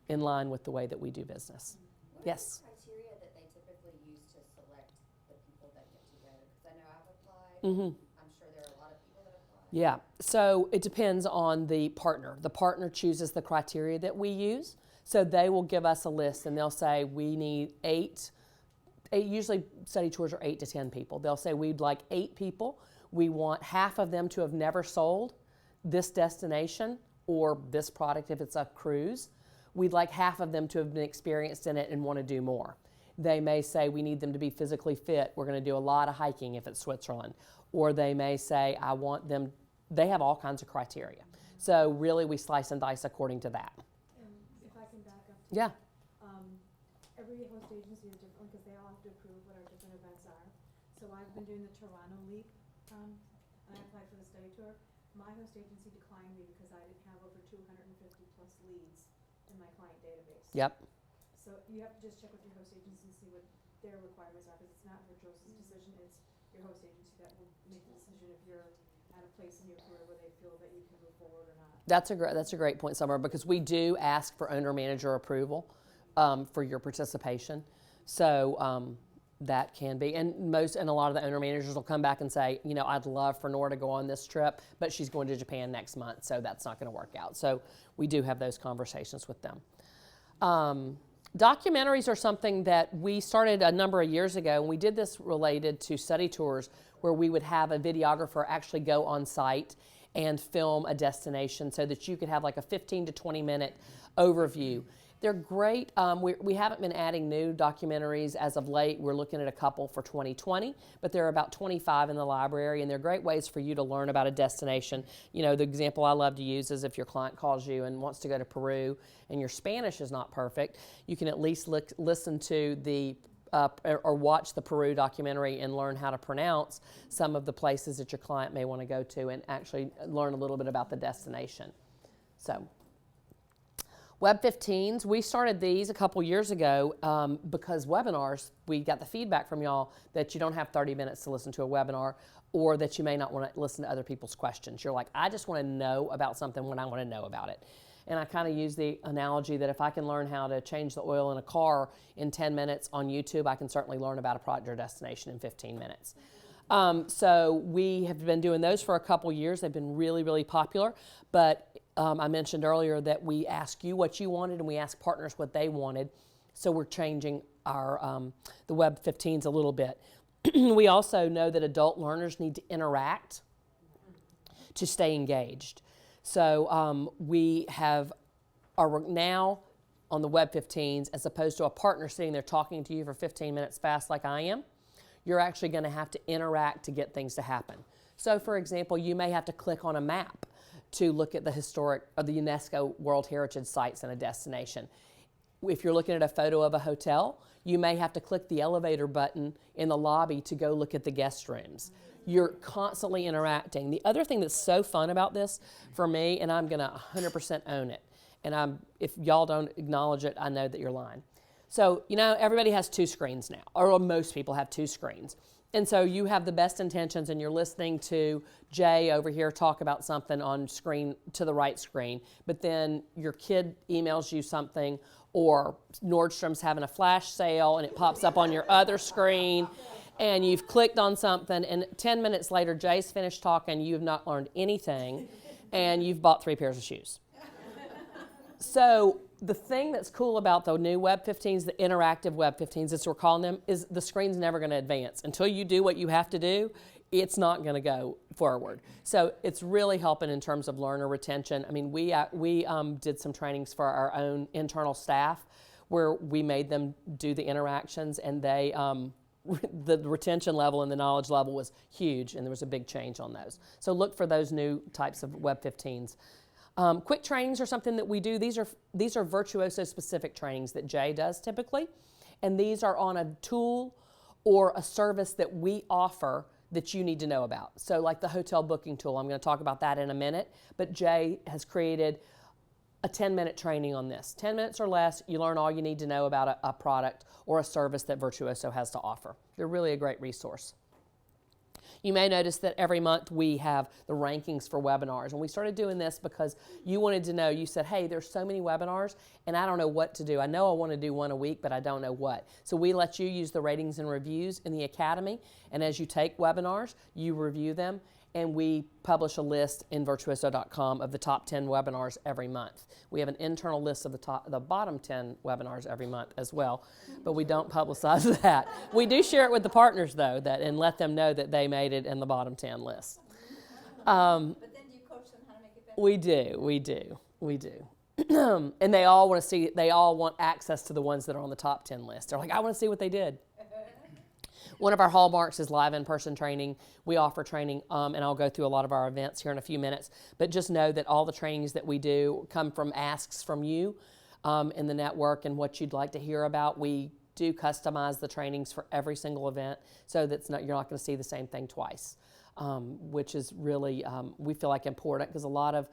in line with the way that we do business. Yes? What is the criteria that they typically use to select the people that get together? Because I know I've applied. I'm sure there are a lot of people that apply. Yeah, so it depends on the partner. The partner chooses the criteria that we use. So they will give us a list and they'll say we need eight, usually study tours are 8 to 10 people. They'll say we'd like 8 people. We want half of them to have never sold this destination or this product if it's a cruise. We'd like half of them to have been experienced in it and want to do more. They may say we need them to be physically fit. We're going to do a lot of hiking if it's Switzerland. Or they may say I want them, they have all kinds of criteria. So really we slice and dice according to that. And if I can back up. Yeah. Every host agency is different because they all have to approve what our different events are. So I've been doing the Toronto Leap, and I applied for the study tour. My host agency declined me because I didn't have over 250 plus leads in my client database. Yep. So you have to just check with your host agency and see what their requirements are, because it's not Virtuoso's decision, it's your host agency that will make the decision if you're at a place in your career where they feel that you can move forward or not. That's a great point, Summer, because we do ask for owner-manager approval for your participation. So that can be, and a lot of the owner-managers will come back and say, I'd love for Nora to go on this trip, but she's going to Japan next month, so that's not going to work out. So we do have those conversations with them. Documentaries are something that we started a number of years ago, and we did this related to study tours where we would have a videographer actually go on site and film a destination so that you could have like a 15 to 20 minute overview. They're great. We haven't been adding new documentaries as of late. We're looking at a couple for 2020, but there are about 25 in the library, and they're great ways for you to learn about a destination. The example I love to use is if your client calls you and wants to go to Peru and your Spanish is not perfect, you can at least listen to or watch the Peru documentary and learn how to pronounce some of the places that your client may want to go to and actually learn a little bit about the destination. So. Web 15s, we started these a couple years ago because webinars, we got the feedback from y'all that you don't have 30 minutes to listen to a webinar, or that you may not want to listen to other people's questions. You're like, I just want to know about something when I want to know about it. And I kind of use the analogy that if I can learn how to change the oil in a car in 10 minutes on YouTube, I can certainly learn about a product or destination in 15 minutes. So we have been doing those for a couple years. They've been really, really popular. But I mentioned earlier that we ask you what you wanted and we ask partners what they wanted. So we're changing our the Web 15s a little bit. We also know that adult learners need to interact to stay engaged. So we are now on the Web 15s, as opposed to a partner sitting there talking to you for 15 minutes fast like I am, you're actually going to have to interact to get things to happen. So for example, you may have to click on a map to look at the historic or the UNESCO World Heritage sites in a destination. If you're looking at a photo of a hotel, you may have to click the elevator button in the lobby to go look at the guest rooms. You're constantly interacting. The other thing that's so fun about this for me, and I'm going to 100% own it, and if y'all don't acknowledge it, I know that you're lying. So, everybody has 2 screens now, or most people have 2 screens. And so you have the best intentions and you're listening to Jay over here talk about something on screen to the right screen, but then your kid emails you something, or Nordstrom's having a flash sale and it pops up on your other screen, and you've clicked on something, and 10 minutes later, Jay's finished talking, you have not learned anything, and you've bought 3 pairs of shoes. So the thing that's cool about the new Web 15s, the interactive Web 15s, as we're calling them, is the screen's never going to advance. Until you do what you have to do, it's not going to go forward. So it's really helping in terms of learner retention. I mean, we did some trainings for our own internal staff where we made them do the interactions, and they the retention level and the knowledge level was huge, and there was a big change on those. So look for those new types of Web 15s. Quick trainings are something that we do. These are Virtuoso specific trainings that Jay does typically, and these are on a tool or a service that we offer that you need to know about. So like the hotel booking tool, I'm going to talk about that in a minute, but Jay has created a 10-minute training on this. 10 minutes or less, you learn all you need to know about a product or a service that Virtuoso has to offer. They're really a great resource. You may notice that every month we have the rankings for webinars. And we started doing this because you wanted to know, you said, hey, there's so many webinars and I don't know what to do. I know I want to do one a week, but I don't know what. So we let you use the ratings and reviews in the Academy. And as you take webinars, you review them. And we publish a list in virtuoso.com of the top 10 webinars every month. We have an internal list of the bottom 10 webinars every month as well, but we don't publicize that. We do share it with the partners though, and let them know that they made it in the bottom 10 list. But then do you coach them how to make it better? We do. And they all want access to the ones that are on the top 10 list. They're like, I want to see what they did. One of our hallmarks is live in-person training. We offer training, and I'll go through a lot of our events here in a few minutes. But just know that all the trainings that we do come from asks from you in the network and what you'd like to hear about. We do customize the trainings for every single event so that you're not going to see the same thing twice, which is really, we feel like important because a lot of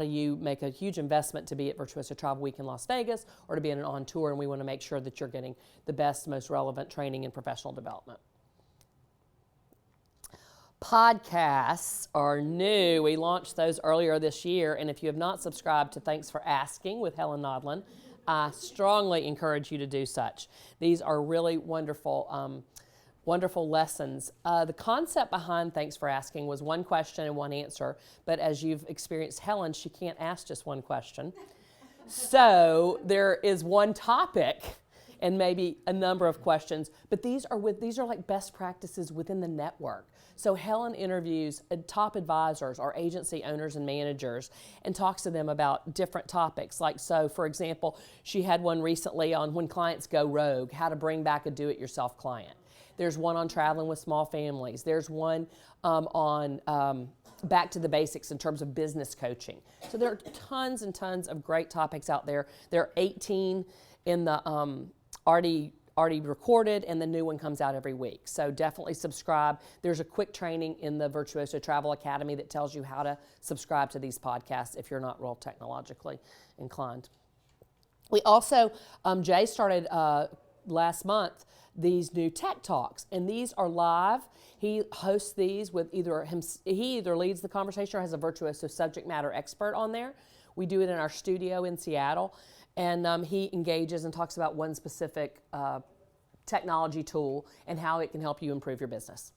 you make a huge investment to be at Virtuoso Travel Week in Las Vegas or to be on tour, and we want to make sure that you're getting the best, most relevant training and professional development. Podcasts are new. We launched those earlier this year, and if you have not subscribed to Thanks for Asking with Helen Nodland, I strongly encourage you to do such. These are really wonderful wonderful lessons. The concept behind Thanks for Asking was one question and one answer, but as you've experienced Helen, she can't ask just one question. So there is one topic and maybe a number of questions, but these are like best practices within the network. So Helen interviews top advisors or agency owners and managers and talks to them about different topics. Like, so for example, she had one recently on when clients go rogue, how to bring back a do-it-yourself client. There's one on traveling with small families. There's one on back to the basics in terms of business coaching. So there are tons and tons of great topics out there. There are 18 in the already recorded, and the new one comes out every week. So definitely subscribe. There's a quick training in the Virtuoso Travel Academy that tells you how to subscribe to these podcasts if you're not real technologically inclined. We also, Jay started last month these new tech talks, and these are live. He hosts these with he either leads the conversation or has a Virtuoso subject matter expert on there. We do it in our studio in Seattle, and he engages and talks about one specific technology tool and how it can help you improve your business.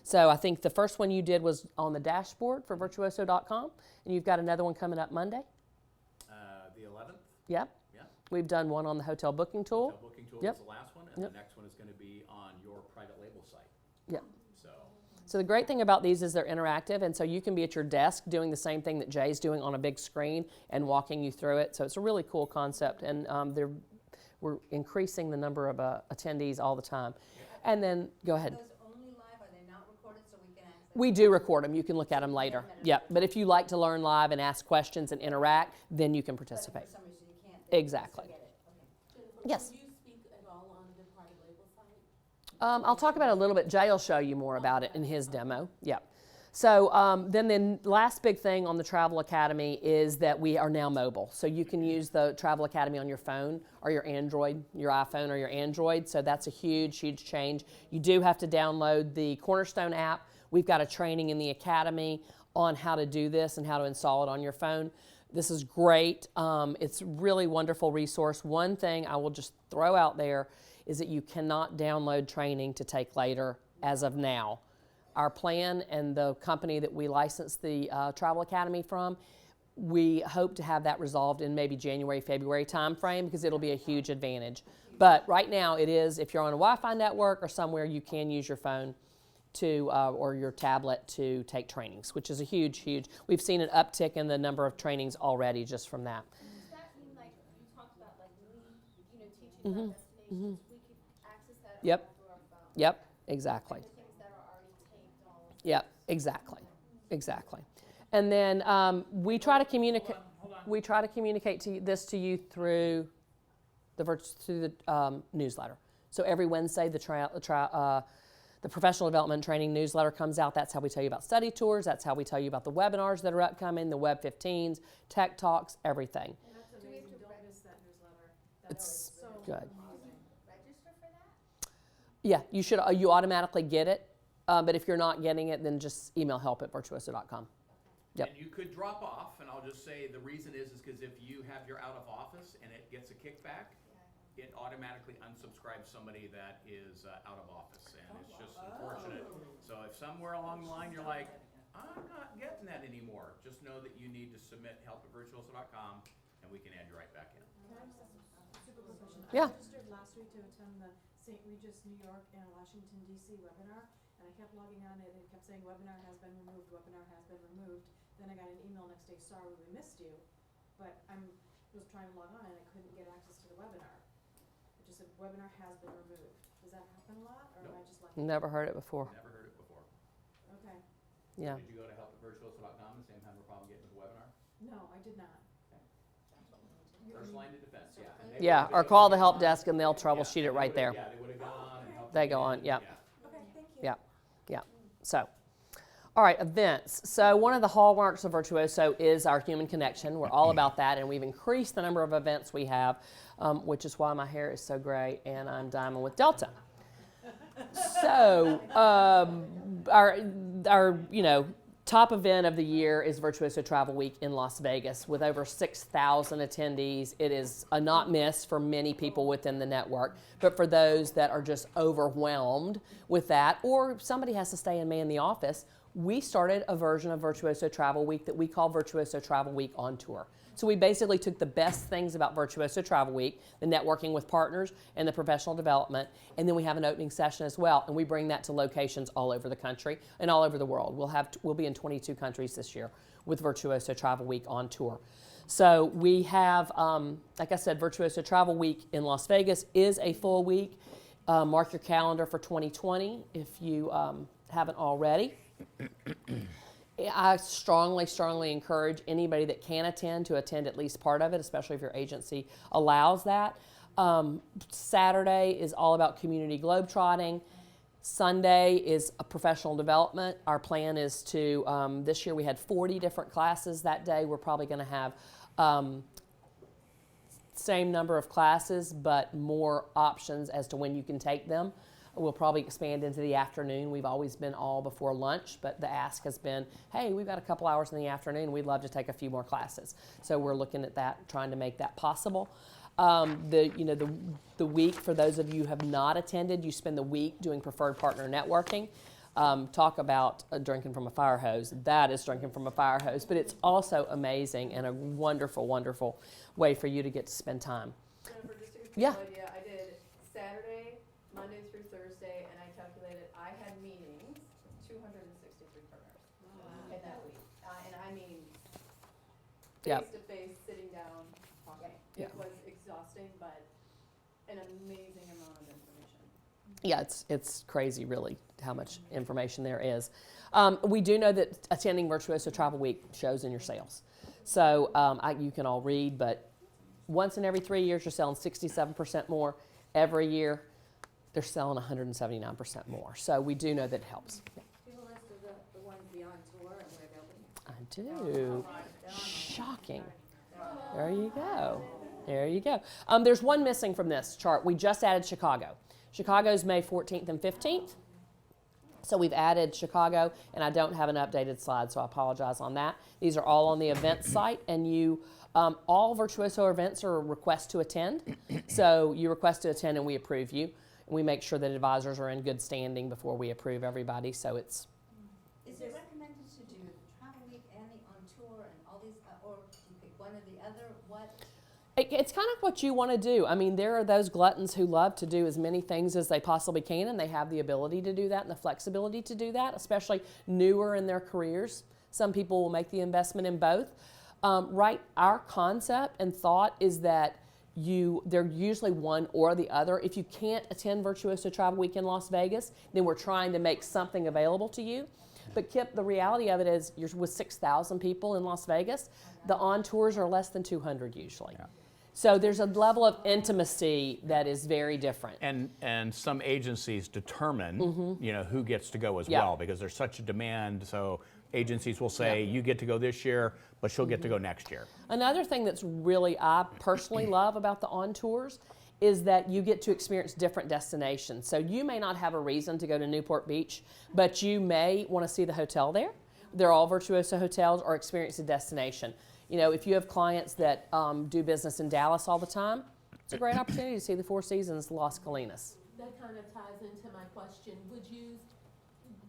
So I think the first one you did was on the dashboard for virtuoso.com, and you've got another one coming up Monday. The 11th? Yep. Yeah. We've done one on the hotel booking tool. Hotel booking tool Yep. is the last one, and Yep. the next one is going to be on your private label site. Yep. So the great thing about these is they're interactive, and so you can be at your desk doing the same thing that Jay's doing on a big screen and walking you through it. So it's a really cool concept, and we're increasing the number of attendees all the time. And then, go ahead. Are those only live? Are they not recorded so we can access? We do record them. You can look at them later. Yep. But if you like to learn live and ask questions and interact, then you can But participate. for some reason you can't. then Exactly. forget it. Okay. Yes. Can you speak at all on the private label site? I'll talk about it a little bit. Jay will show you more about it in his demo. Yep. So then the last big thing on the Travel Academy is that we are now mobile. So you can use the Travel Academy on your phone or your Android, your iPhone or your Android. So that's a huge, huge change. You do have to download the Cornerstone app. We've got a training in the Academy on how to do this and how to install it on your phone. This is great. It's a really wonderful resource. One thing I will just throw out there is that you cannot download training to take later as of now. Our plan and the company that we licensed the Travel Academy from, we hope to have that resolved in maybe January, February timeframe because it'll be a huge advantage. But right now it is, if you're on a Wi-Fi network or somewhere, you can use your phone to or your tablet to take trainings, which is a huge. We've seen an uptick in the number of trainings already just from that. Does that mean, like, you talked about, like, teaching about destinations, we could access that all Yep. through our phone? Yep, exactly. The things that are already taped all of Yep, exactly. And then we try to communicate. Hold on. We try to communicate this to you through the newsletter. So every Wednesday, the professional development training newsletter comes out. That's how we tell you about study tours. That's how we tell you about the webinars that are upcoming, the Web 15s, tech talks, everything. That's amazing, don't miss that newsletter. It's so good. amazing. register for that? Yeah, you should. You automatically get it. But if you're not getting it, then just email help@virtuoso.com. Yep. And you could drop off, and I'll just say the reason is because if you have your out of office and it gets a kickback, it automatically unsubscribes somebody that is out of office, and it's just unfortunate. So if somewhere along the line you're like, I'm not getting that anymore, just know that you need to submit help@virtuoso.com, and we can add you right back in. Can I just ask a super quick question? Yeah. I registered last week to attend the St. Regis, New York and Washington DC webinar, and I kept logging on and it kept saying webinar has been removed, webinar has been removed. Then I got an email next day, sorry, we missed you, but was trying to log on and I couldn't get access to the webinar. It just said webinar has been removed. Does that happen a lot, or am I just lucky? Never heard it before. Never heard it before. Okay, Yeah. Did you go to help@virtuoso.com and same have a problem getting to the webinar? no, I did not. First line of defense, yeah. And they Yeah, would've or call the gone- help desk and they'll Yeah, troubleshoot it they right would've- there. Yeah, they would have gone and helped. They you go on, in, yep. yeah. Okay, thank you. Yeah. So, all right, events. So one of the hallmarks of Virtuoso is our human connection. We're all about that, and we've increased the number of events we have, which is why my hair is so gray and I'm diamond with Delta. So our top event of the year is Virtuoso Travel Week in Las Vegas with over 6,000 attendees. It is a not miss for many people within the network, but for those that are just overwhelmed with that, or somebody has to stay and man the office, we started a version of Virtuoso Travel Week that we call Virtuoso Travel Week on Tour. So we basically took the best things about Virtuoso Travel Week, the networking with partners and the professional development, and then we have an opening session as well, and we bring that to locations all over the country and all over the world. We'll be in 22 countries this year with Virtuoso Travel Week on Tour. So we have, like I said, Virtuoso Travel Week in Las Vegas is a full week. Mark your calendar for 2020 if you haven't already. I strongly encourage anybody that can attend to attend at least part of it, especially if your agency allows that. Saturday is all about community globetrotting. Sunday is a professional development. Our plan is to, this year we had 40 different classes that day. We're probably going to have same number of classes, but more options as to when you can take them. We'll probably expand into the afternoon. We've always been all before lunch, but the ask has been, hey, we've got a couple hours in the afternoon. We'd love to take a few more classes. So we're looking at that, trying to make that possible. The week, for those of you who have not attended, you spend the week doing preferred partner networking. Talk about drinking from a fire hose. That is drinking from a fire hose, but it's also amazing and a wonderful, wonderful way for you to get to spend time. Jennifer, just to give Yeah. you an idea, I did Saturday, Monday through Thursday, and I calculated I had meetings, 263 partners in that week. And I mean, Yep. face to face, sitting down, talking. Yeah. It was exhausting, but an amazing amount of information. Yeah, it's crazy, really, how much information there is. We do know that attending Virtuoso Travel Week shows in your sales. So you can all read, but once in every 3 years, you're selling 67% more. Every year, they're selling 179% more. So we do know that it helps. Do you have a list of the ones beyond tour and where they'll be? I do. Shocking. There you go. There you go. There's one missing from this chart. We just added Chicago. Chicago's May 14th and 15th. So we've added Chicago, and I don't have an updated slide, so I apologize on that. These are all on the events site, and all Virtuoso events are a request to attend. So you request to attend, and we approve you. We make sure that advisors are in good standing before we approve everybody, so it's, Is it recommended to do the travel week and the on tour and all these, or you pick one or the other? What? it's kind of what you want to do. I mean, there are those gluttons who love to do as many things as they possibly can, and they have the ability to do that and the flexibility to do that, especially newer in their careers. Some people will make the investment in both. Right, our concept and thought is that they're usually one or the other. If you can't attend Virtuoso Travel Week in Las Vegas, then we're trying to make something available to you. But Kip, the reality of it is you're with 6,000 people in Las Vegas. The on tours are less than 200 usually. Yeah. So there's a level of intimacy that is very different. And some agencies determine, you know, who gets to go as Yeah. well, because there's such a demand. So agencies will say, you get to go this year, but she'll get to go next year. Another thing that's really, I personally love about the on tours is that you get to experience different destinations. So you may not have a reason to go to Newport Beach, but you may want to see the hotel there. They're all Virtuoso hotels, or experience a destination. You know, if you have clients that do business in Dallas all the time, it's a great opportunity to see the Four Seasons Las Colinas. That kind of ties into my question.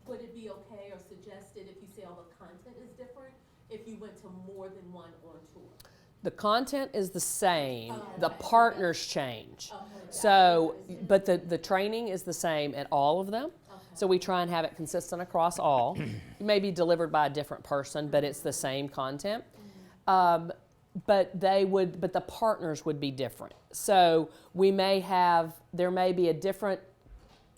Would it be okay or suggested if you say all the content is different, if you went to more than one on tour? The content is the same, Oh, the okay. partners change. Okay. So, but the training is the same at all of them. Okay. So we try and have it consistent across all. It may be delivered by a different person, but it's the same content. But the partners would be different. So there may be a different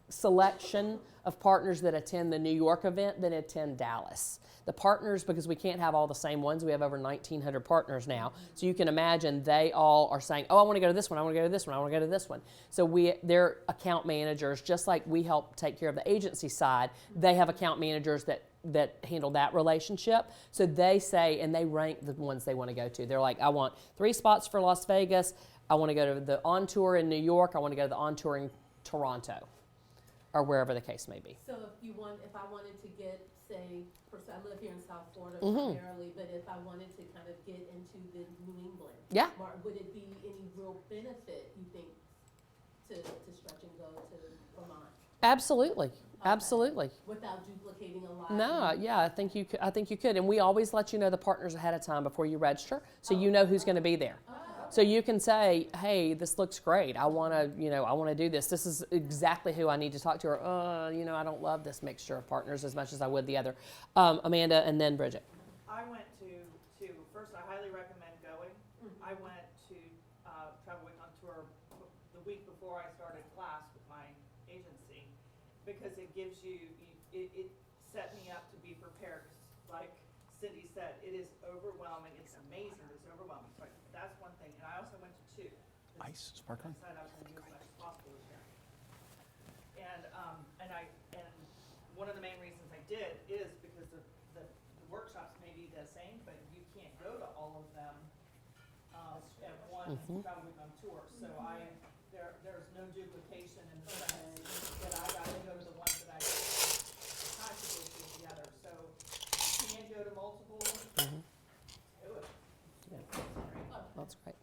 selection of partners that attend the New York event than attend Dallas. The partners, because we can't have all the same ones, we have over 1,900 partners now. So you can imagine they all are saying, oh, I want to go to this one, I want to go to this one, I want to go to this one. So they're account managers, just like we help take care of the agency side. They have account managers that handle that relationship. So they say, and they rank the ones they want to go to. They're like, I want 3 spots for Las Vegas, I want to go to the on tour in New York, I want to go to the on tour in Toronto, or wherever the case may be. So if I wanted to get, say, I live here in South Florida Mhm. primarily, but if I wanted to kind of get into the New England, Yeah. would it be any real benefit, you think, to stretch and go to Vermont? Absolutely, Okay. absolutely. Without duplicating a lot? No, yeah, I think you could, and we always let you know the partners ahead of time before you register, so you know who's going to be there. So you can say, hey, this looks great. I want to do this. This is exactly who I need to talk to. Or, I don't love this mixture of partners as much as I would the other. Amanda, and then Bridget. I went to first, I highly recommend going. I went to Travel Week on tour the week before I started class with my agency, because it gives it set me up to be prepared. Like Cindy said, it is overwhelming. It's amazing. It's overwhelming. So that's one thing. And I also went to 2. Ice, sparkling. I decided I was going to do as much as possible this year. And one of the main reasons I did is because the workshops may be the same, but you can't go to all of them at one Travel Week on tour. So there's no duplication in the sense that I got to go to the ones that I tried to go to together. So you can't go to multiple. Do it. That's great.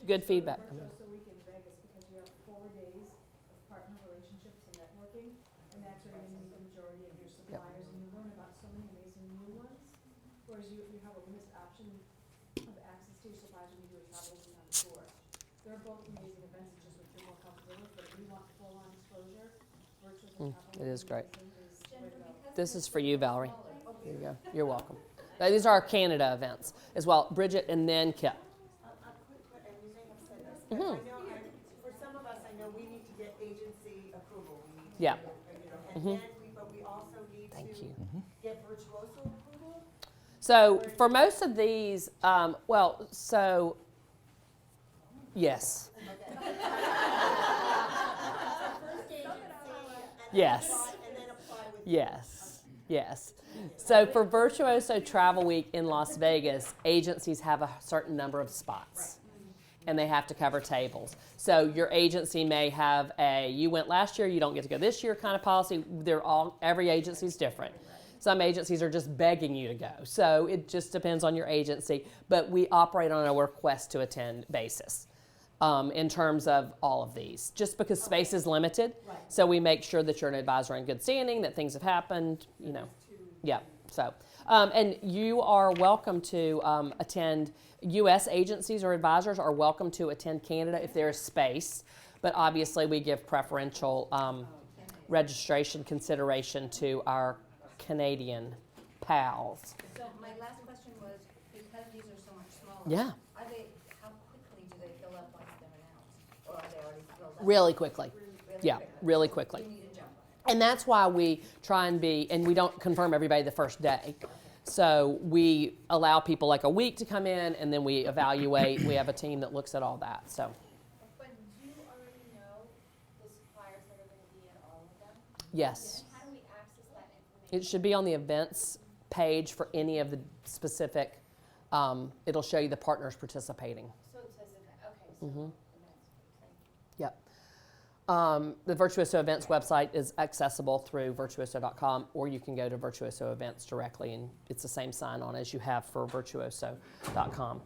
Good feedback. Virtuoso Week in Vegas, because you have 4 days of partner relationships and networking, and that's where you meet the majority of your suppliers, and you learn about so many amazing new ones. Whereas you have a limited option of access to your suppliers when you do a travel week on tour. They're both amazing events, it's just what you're more comfortable with, but if you want full-on exposure, Virtuoso Travel It is Week great. is the way to go. This is for you, Valerie. There you go. You're welcome. These are our Canada events as well. Bridget, and then Kip. And you may have said this, but I know, for some of us, I know we need to get agency approval. We need to Yeah. get, and then but we also need Thank to you. get Virtuoso approval. So for most of these, yes. First agency, Yes. and then apply with. Yes, yes. So for Virtuoso Travel Week in Las Vegas, agencies have a certain number of spots, and they have to cover tables. So your agency may have you went last year, you don't get to go this year kind of policy. Every agency is different. Some agencies are just begging you to go. So it just depends on your agency, but we operate on a request to attend basis. in terms of all of these, just because space is limited. Right. So we make sure that you're an advisor in good standing, that things have happened, you know. Yeah, so. And you are welcome to attend, U.S. agencies or advisors are welcome to attend Canada if there is space, but obviously we give preferential registration consideration to our Canadian pals. So my last question was, because these are so much smaller. Yeah. How quickly do they fill up once they're announced? Or are they already filled up? Really quickly. Yeah, quickly? really quickly. You need to jump on it. And that's why we try and be, and we don't confirm everybody the first day. So we allow people like a week to come in, and then we evaluate. We have a team that looks at all that. So But do you already know the suppliers that are gonna be at all of them? yes, And how do we access that information? it should be on the events page for any of the specific. It'll show you the partners participating. So it says event, okay, so Mhm. events, thank you. Yep. The Virtuoso Events website is accessible through virtuoso.com, or you can go to Virtuoso Events directly, and it's the same sign-on as you have for virtuoso.com.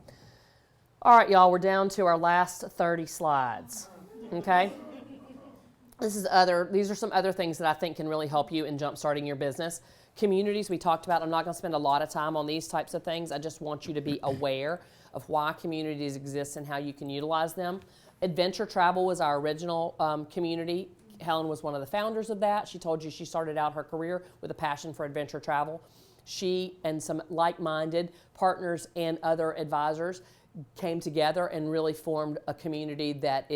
All right, y'all, we're down to our last 30 slides, okay? These are some other things that I think can really help you in jump-starting your business. Communities we talked about. I'm not going to spend a lot of time on these types of things. I just want you to be aware of why communities exist and how you can utilize them. Adventure Travel was our original community. Helen was one of the founders of that. She told you she started out her career with a passion for adventure travel. She and some like-minded partners and other advisors came together and really formed a community that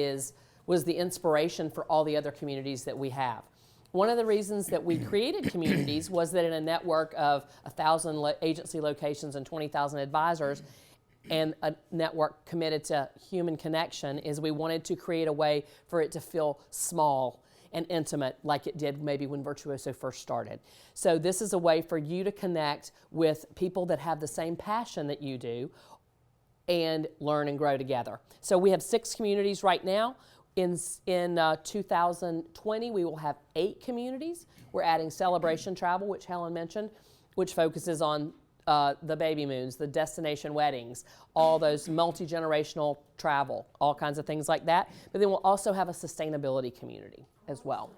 was the inspiration for all the other communities that we have. One of the reasons that we created communities was that in a network of 1,000 agency locations and 20,000 advisors, and a network committed to human connection, is we wanted to create a way for it to feel small and intimate like it did maybe when Virtuoso first started. So this is a way for you to connect with people that have the same passion that you do and learn and grow together. So we have 6 communities right now. In 2020, we will have 8 communities. We're adding Celebration Travel, which Helen mentioned, which focuses on the baby moons, the destination weddings, all those multi-generational travel, all kinds of things like that. But then we'll also have a sustainability community as well.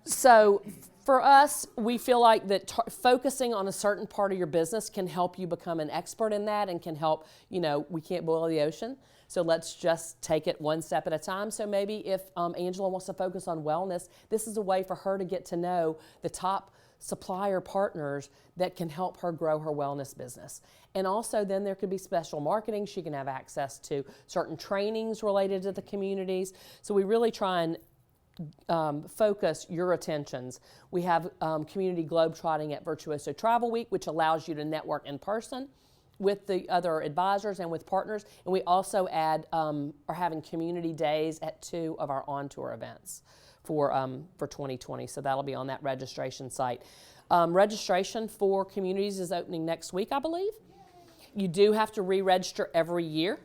So for us, we feel like that focusing on a certain part of your business can help you become an expert in that and can help, we can't boil the ocean. So let's just take it one step at a time. So maybe if Angela wants to focus on wellness, this is a way for her to get to know the top supplier partners that can help her grow her wellness business. And also then there could be special marketing. She can have access to certain trainings related to the communities. So we really try and focus your attentions. We have community globetrotting at Virtuoso Travel Week, which allows you to network in person with the other advisors and with partners. And we also are having community days at 2 of our on-tour events for 2020. So that'll be on that registration site. Registration for communities is opening next week, I believe. You do have to re-register every year.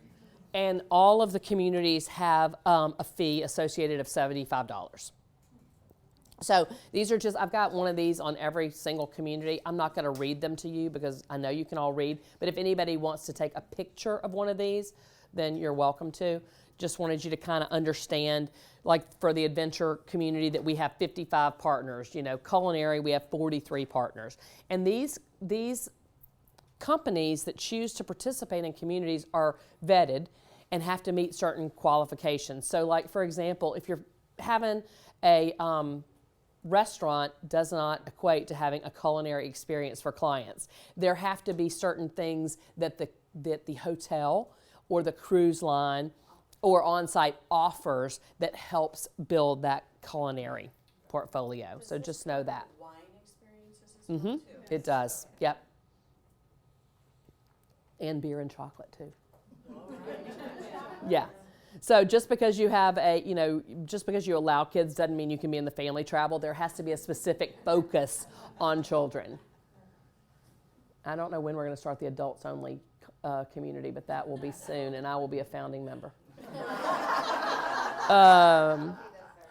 And all of the communities have a fee associated of $75. So these are I've got one of these on every single community. I'm not going to read them to you because I know you can all read. But if anybody wants to take a picture of one of these, then you're welcome to. Just wanted you to kind of understand, like for the adventure community, that we have 55 partners. Culinary, we have 43 partners. And these companies that choose to participate in communities are vetted and have to meet certain qualifications. So like, for example, if you're having a restaurant, does not equate to having a culinary experience for clients. There have to be certain things that the hotel or the cruise line or on-site offers that helps build that culinary portfolio. So just know that. Wine experiences as well, too. It does. Yep. And beer and chocolate too. Yeah. So just because you have just because you allow kids doesn't mean you can be in the family travel. There has to be a specific focus on children. I don't know when we're going to start the adults only community, but that will be soon, and I will be a founding member.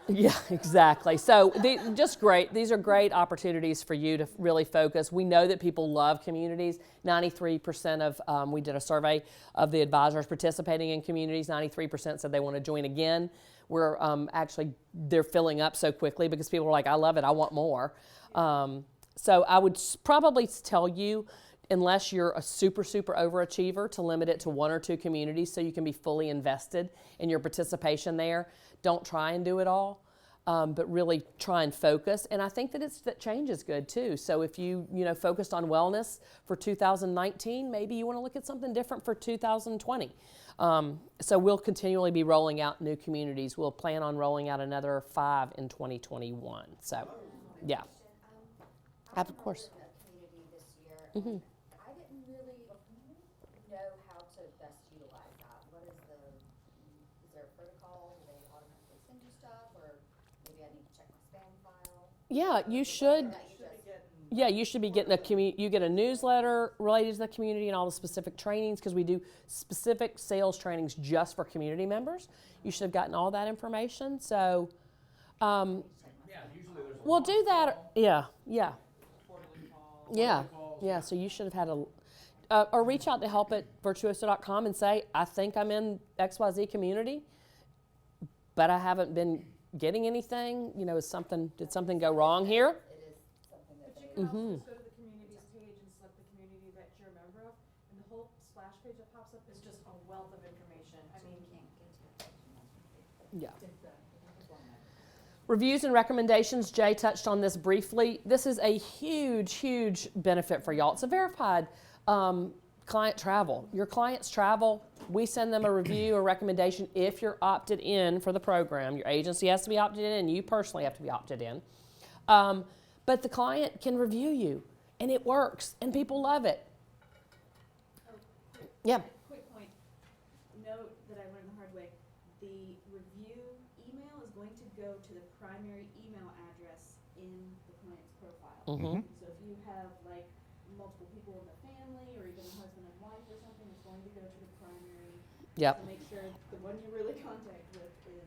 Yeah, exactly. So just great. These are great opportunities for you to really focus. We know that people love communities. 93% of, we did a survey of the advisors participating in communities. 93% said they want to join again. We're actually, they're filling up so quickly because people are like, I love it, I want more. So I would probably tell you, unless you're a super overachiever, to limit it to 1 or 2 communities so you can be fully invested in your participation there. Don't try and do it all, but really try and focus. And I think that change is good too. So if you focused on wellness for 2019, maybe you want to look at something different for 2020. So we'll continually be rolling out new communities. We'll plan on rolling out another 5 in 2021. So, yeah. Of course. I'm in a community this year. Mm-hmm. I didn't really know how to best utilize that. Is there a protocol? Do they automatically send you stuff, or maybe I need to check my spam file? Yeah, you should. Yeah, you should be getting you get a newsletter related to the community and all the specific trainings, because we do specific sales trainings just for community members. You should have gotten all that information. So, Yeah, usually there's a we'll do that. Yeah. quarterly call. Yeah, monthly calls. yeah. So you should have had or reach out to help@virtuoso.com and say, I think I'm in XYZ community, but I haven't been getting anything. Did something go wrong here? It is something that But they. you can also just go to the communities page and select the community that you're a member of, and the whole splash page that pops up is just a wealth of information. I mean, Yeah. Reviews and recommendations, Jay touched on this briefly. This is a huge benefit for y'all. It's a verified client travel. Your clients travel, we send them a review or recommendation if you're opted in for the program. Your agency has to be opted in, and you personally have to be opted in. But the client can review you, and it works, and people love it. Yeah. quick point, note that I learned the hard way. The review email is going to go to the primary email address in the client's profile. Mm-hmm. So if you have like multiple people in the family, or even a husband and wife or something, it's going to go to the primary. Yep. To make sure the one you really contact with is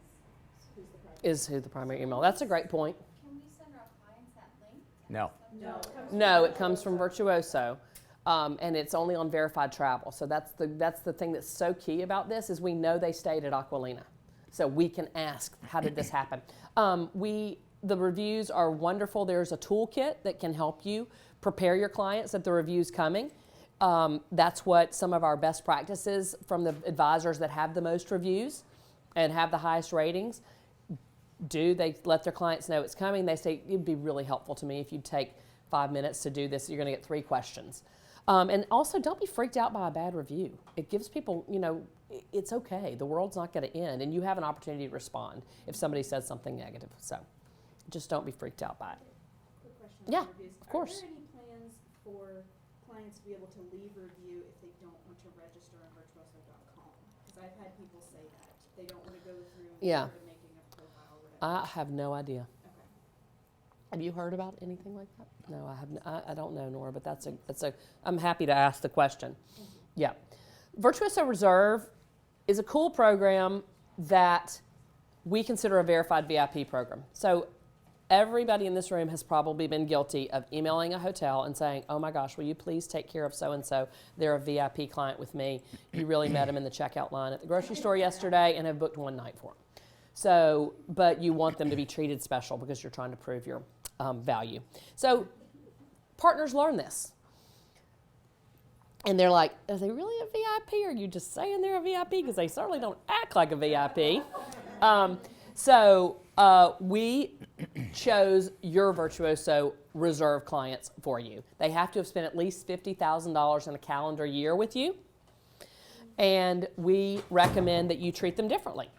who's the primary. Is who the primary email. That's a great point. Can we send our clients that link? No. No, it comes from Virtuoso, and it's only on verified travel. So that's the thing that's so key about this, is we know they stayed at Aquilina, so we can ask, how did this happen? The reviews are wonderful. There's a toolkit that can help you prepare your clients that the review's coming. That's what some of our best practices from the advisors that have the most reviews and have the highest ratings do. They let their clients know it's coming. They say, it'd be really helpful to me if you'd take 5 minutes to do this. You're going to get 3 questions. And also, don't be freaked out by a bad review. It gives people, it's okay. The world's not going to end, and you have an opportunity to respond if somebody says something negative. So just don't be freaked out by it. Quick question on Yeah, reviews. of course. Are there any plans for clients to be able to leave a review if they don't want to register on virtuoso.com? Because I've had people say that. They don't want to go through Yeah. sort of making a profile or whatever. I have no idea. Okay. Have you heard about anything like that? No, I haven't. I don't know, Nora, but I'm happy to ask the question. Yeah. Virtuoso Reserve is a cool program that we consider a verified VIP program. So everybody in this room has probably been guilty of emailing a hotel and saying, oh my gosh, will you please take care of so-and-so? They're a VIP client with me. You really met them in the checkout line at the grocery store yesterday and have booked one night for them. So, but you want them to be treated special because you're trying to prove your value. So partners learn this. And they're like, are they really a VIP, or are you just saying they're a VIP? Because they certainly don't act like a VIP. So we chose your Virtuoso Reserve clients for you. They have to have spent at least $50,000 in a calendar year with you. And we recommend that you treat them differently.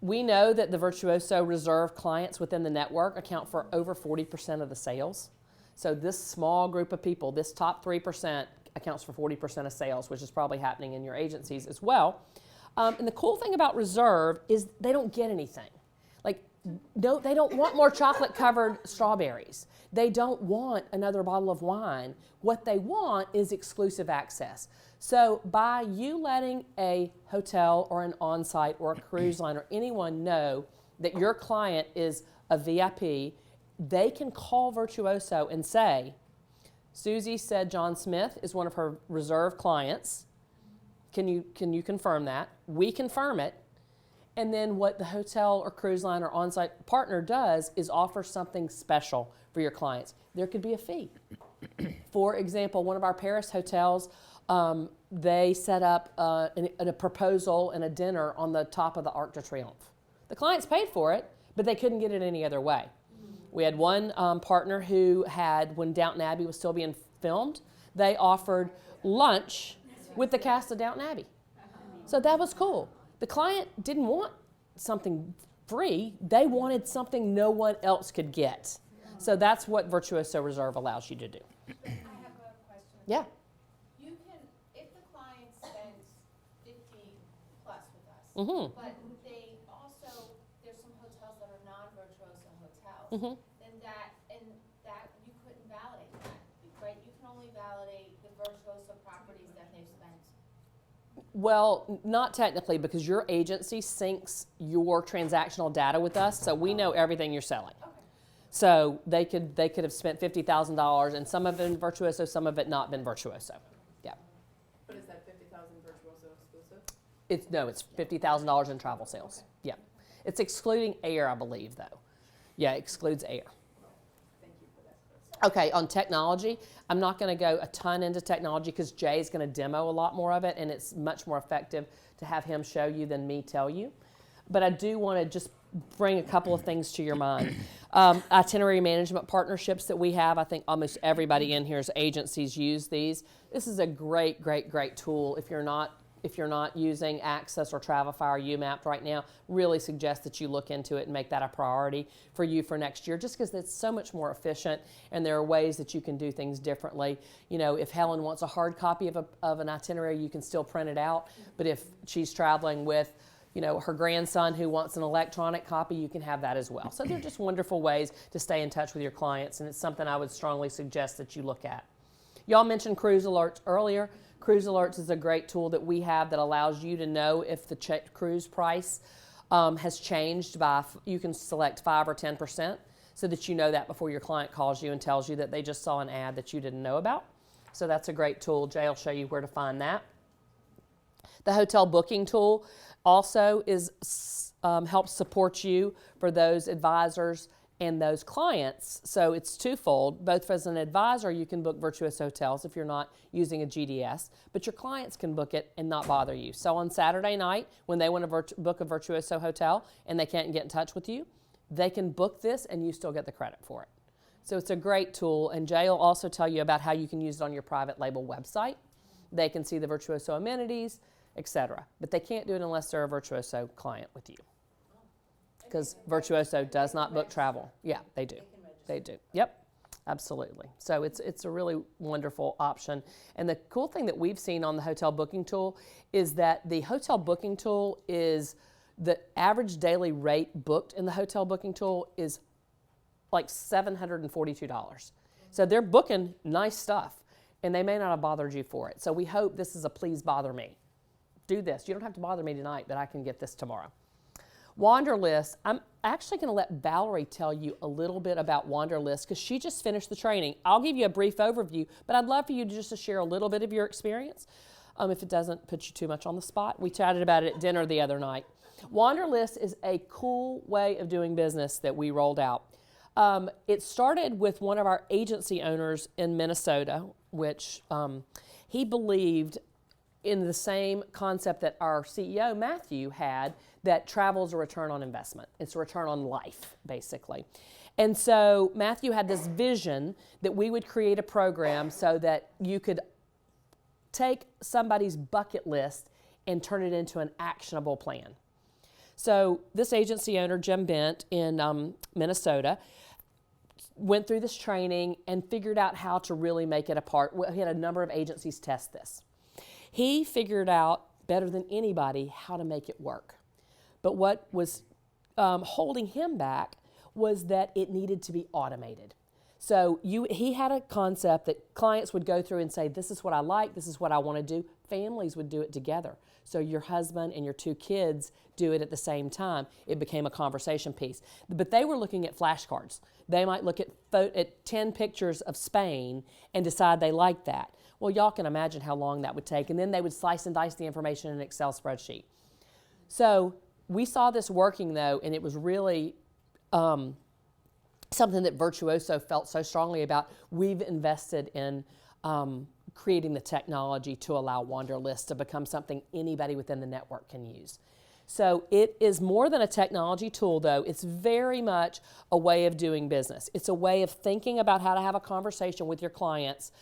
We know that the Virtuoso Reserve clients within the network account for over 40% of the sales. So this small group of people, this top 3%, accounts for 40% of sales, which is probably happening in your agencies as well. And the cool thing about Reserve is they don't get anything. Like, no, they don't want more chocolate-covered strawberries. They don't want another bottle of wine. What they want is exclusive access. So by you letting a hotel or an on-site or a cruise line or anyone know that your client is a VIP, they can call Virtuoso and say, Susie said John Smith is one of her reserve clients. Can you confirm that? We confirm it. And then what the hotel or cruise line or on-site partner does is offer something special for your clients. There could be a fee. For example, one of our Paris hotels, they set up a proposal and a dinner on the top of the Arc de Triomphe. The clients paid for it, but they couldn't get it any other way. We had one partner who had, when Downton Abbey was still being filmed, they offered lunch with the cast of Downton Abbey. So that was cool. The client didn't want something free. They wanted something no one else could get. So that's what Virtuoso Reserve allows you to do. I have a question. Yeah. You can, if the client spends 50 plus with us, Mm-hmm. but they also, there's some hotels that are non-Virtuoso hotels, Mm-hmm. then that you couldn't validate that, right? You can only validate the Virtuoso properties that they've spent. Well, not technically, because your agency syncs your transactional data with us, so we know everything you're selling. Okay. So they could have spent $50,000, and some of it in Virtuoso, some of it not been Virtuoso. Yeah. But is that 50,000 Virtuoso exclusive? It's $50,000 in travel sales. Yeah. It's excluding air, I believe, though. Yeah, it excludes air. Thank you for that. Okay, on technology, I'm not going to go a ton into technology because Jay's going to demo a lot more of it, and it's much more effective to have him show you than me tell you. But I do want to just bring a couple of things to your mind. Itinerary management partnerships that we have, I think almost everybody in here's agencies use these. This is a great, great, great tool. If you're not using Access or Travelify or UMAP right now, really suggest that you look into it and make that a priority for you for next year, just because it's so much more efficient and there are ways that you can do things differently. You know, if Helen wants a hard copy of an itinerary, you can still print it out, but if she's traveling with, you know, her grandson who wants an electronic copy, you can have that as well. So they're just wonderful ways to stay in touch with your clients, and it's something I would strongly suggest that you look at. Y'all mentioned Cruise Alerts earlier. Cruise Alerts is a great tool that we have that allows you to know if the cruise price has changed by, you can select 5 or 10%, so that you know that before your client calls you and tells you that they just saw an ad that you didn't know about. So that's a great tool. Jay will show you where to find that. The hotel booking tool also helps support you for those advisors and those clients. So it's twofold. Both as an advisor, you can book Virtuoso hotels if you're not using a GDS, but your clients can book it and not bother you. So on Saturday night, when they want to book a Virtuoso hotel and they can't get in touch with you, they can book this and you still get the credit for it. So it's a great tool, and Jay will also tell you about how you can use it on your private label website. They can see the Virtuoso amenities, etc. But they can't do it unless they're a Virtuoso client with you. Because Virtuoso does not book travel. Yeah, they do. They do. Yep, absolutely. So it's a really wonderful option. And the cool thing that we've seen on the hotel booking tool is that the hotel booking tool is the average daily rate booked in the hotel booking tool is like $742. So they're booking nice stuff, and they may not have bothered you for it. So we hope this is a please bother me. Do this. You don't have to bother me tonight, but I can get this tomorrow. Wanderlist, I'm actually going to let Valerie tell you a little bit about Wanderlist because she just finished the training. I'll give you a brief overview, but I'd love for you to share a little bit of your experience if it doesn't put you too much on the spot. We chatted about it at dinner the other night. Wanderlist is a cool way of doing business that we rolled out. It started with one of our agency owners in Minnesota, which he believed in the same concept that our CEO, Matthew, had, that travel is a return on investment. It's a return on life, basically. And so Matthew had this vision that we would create a program so that you could take somebody's bucket list and turn it into an actionable plan. So this agency owner, Jim Bent in Minnesota, went through this training and figured out how to really make it a part. He had a number of agencies test this. He figured out better than anybody how to make it work. But what was holding him back was that it needed to be automated. So he had a concept that clients would go through and say, this is what I like, this is what I want to do. Families would do it together. So your husband and your 2 kids do it at the same time. It became a conversation piece. But they were looking at flashcards. They might look at 10 pictures of Spain and decide they like that. Well, y'all can imagine how long that would take. And then they would slice and dice the information in an Excel spreadsheet. So we saw this working, though, and it was really something that Virtuoso felt so strongly about. We've invested in creating the technology to allow Wanderlist to become something anybody within the network can use. So it is more than a technology tool, though. It's very much a way of doing business. It's a way of thinking about how to have a conversation with your clients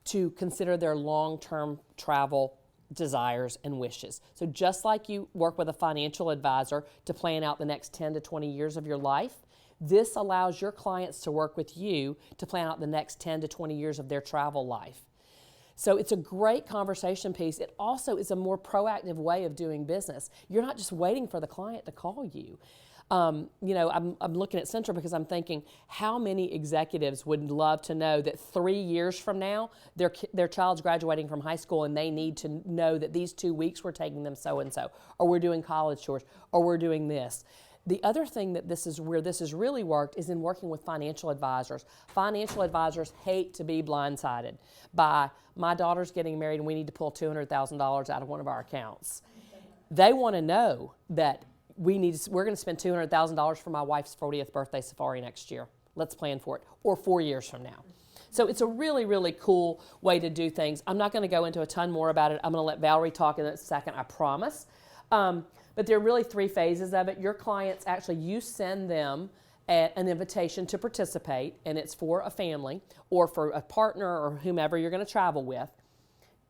to consider their long-term travel desires and wishes. So just like you work with a financial advisor to plan out the next 10 to 20 years of your life, this allows your clients to work with you to plan out the next 10 to 20 years of their travel life. So it's a great conversation piece. It also is a more proactive way of doing business. You're not just waiting for the client to call you. I'm looking at Centra because I'm thinking, how many executives would love to know that 3 years from now, their child's graduating from high school and they need to know that these 2 weeks we're taking them so-and-so, or we're doing college tours, or we're doing this. The other thing that this is where this has really worked is in working with financial advisors. Financial advisors hate to be blindsided by, my daughter's getting married and we need to pull $200,000 out of one of our accounts. They want to know that we're going to spend $200,000 for my wife's 40th birthday safari next year. Let's plan for it. Or 4 years from now. So it's a really, really cool way to do things. I'm not going to go into a ton more about it. I'm going to let Valerie talk in a second, I promise. But there are really 3 phases of it. Your clients, actually, you send them an invitation to participate, and it's for a family or for a partner or whomever you're going to travel with.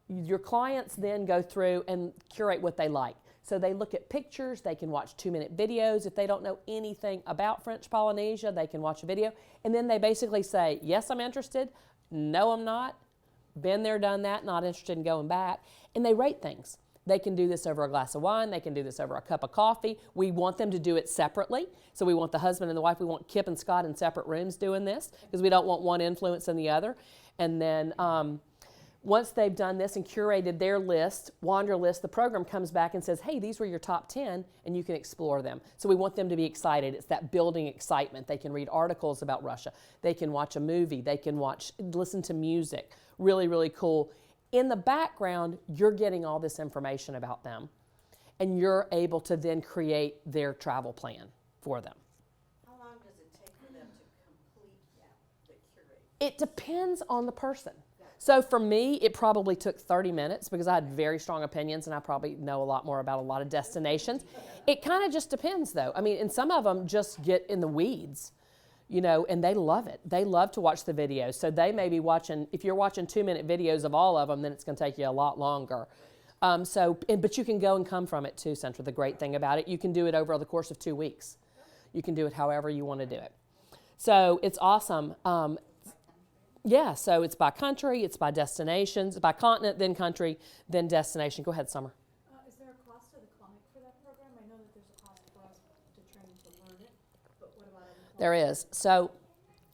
Your clients then go through and curate what they like. So they look at pictures, they can watch 2-minute videos. If they don't know anything about French Polynesia, they can watch a video. And then they basically say, yes, I'm interested. No, I'm not. Been there, done that, not interested in going back. And they rate things. They can do this over a glass of wine. They can do this over a cup of coffee. We want them to do it separately. So we want the husband and the wife, we want Kip and Scott in separate rooms doing this because we don't want one influencing the other. And then once they've done this and curated their list, Wanderlist, the program comes back and says, hey, these were your top 10, and you can explore them. So we want them to be excited. It's that building excitement. They can read articles about Russia. They can watch a movie. They can listen to music. Really, really cool. In the background, you're getting all this information about them, and you're able to then create their travel plan for them. How long does it take for them to complete the curate? It depends on the person. So for me, it probably took 30 minutes because I had very strong opinions and I probably know a lot more about a lot of destinations. It kind of just depends, though. I mean, and some of them just get in the weeds, and they love it. They love to watch the videos. So they may be watching, if you're watching 2-minute videos of all of them, then it's going to take you a lot longer. But you can go and come from it too, Centra. The great thing about it, you can do it over the course of 2 weeks. You can do it however you want to do it. So it's awesome. So it's by country, it's by destinations, by continent, then country, then destination. Go ahead, Summer. Is there a cost to the client for that program? I know that there's a cost for us to train to learn it, but what about other There is. So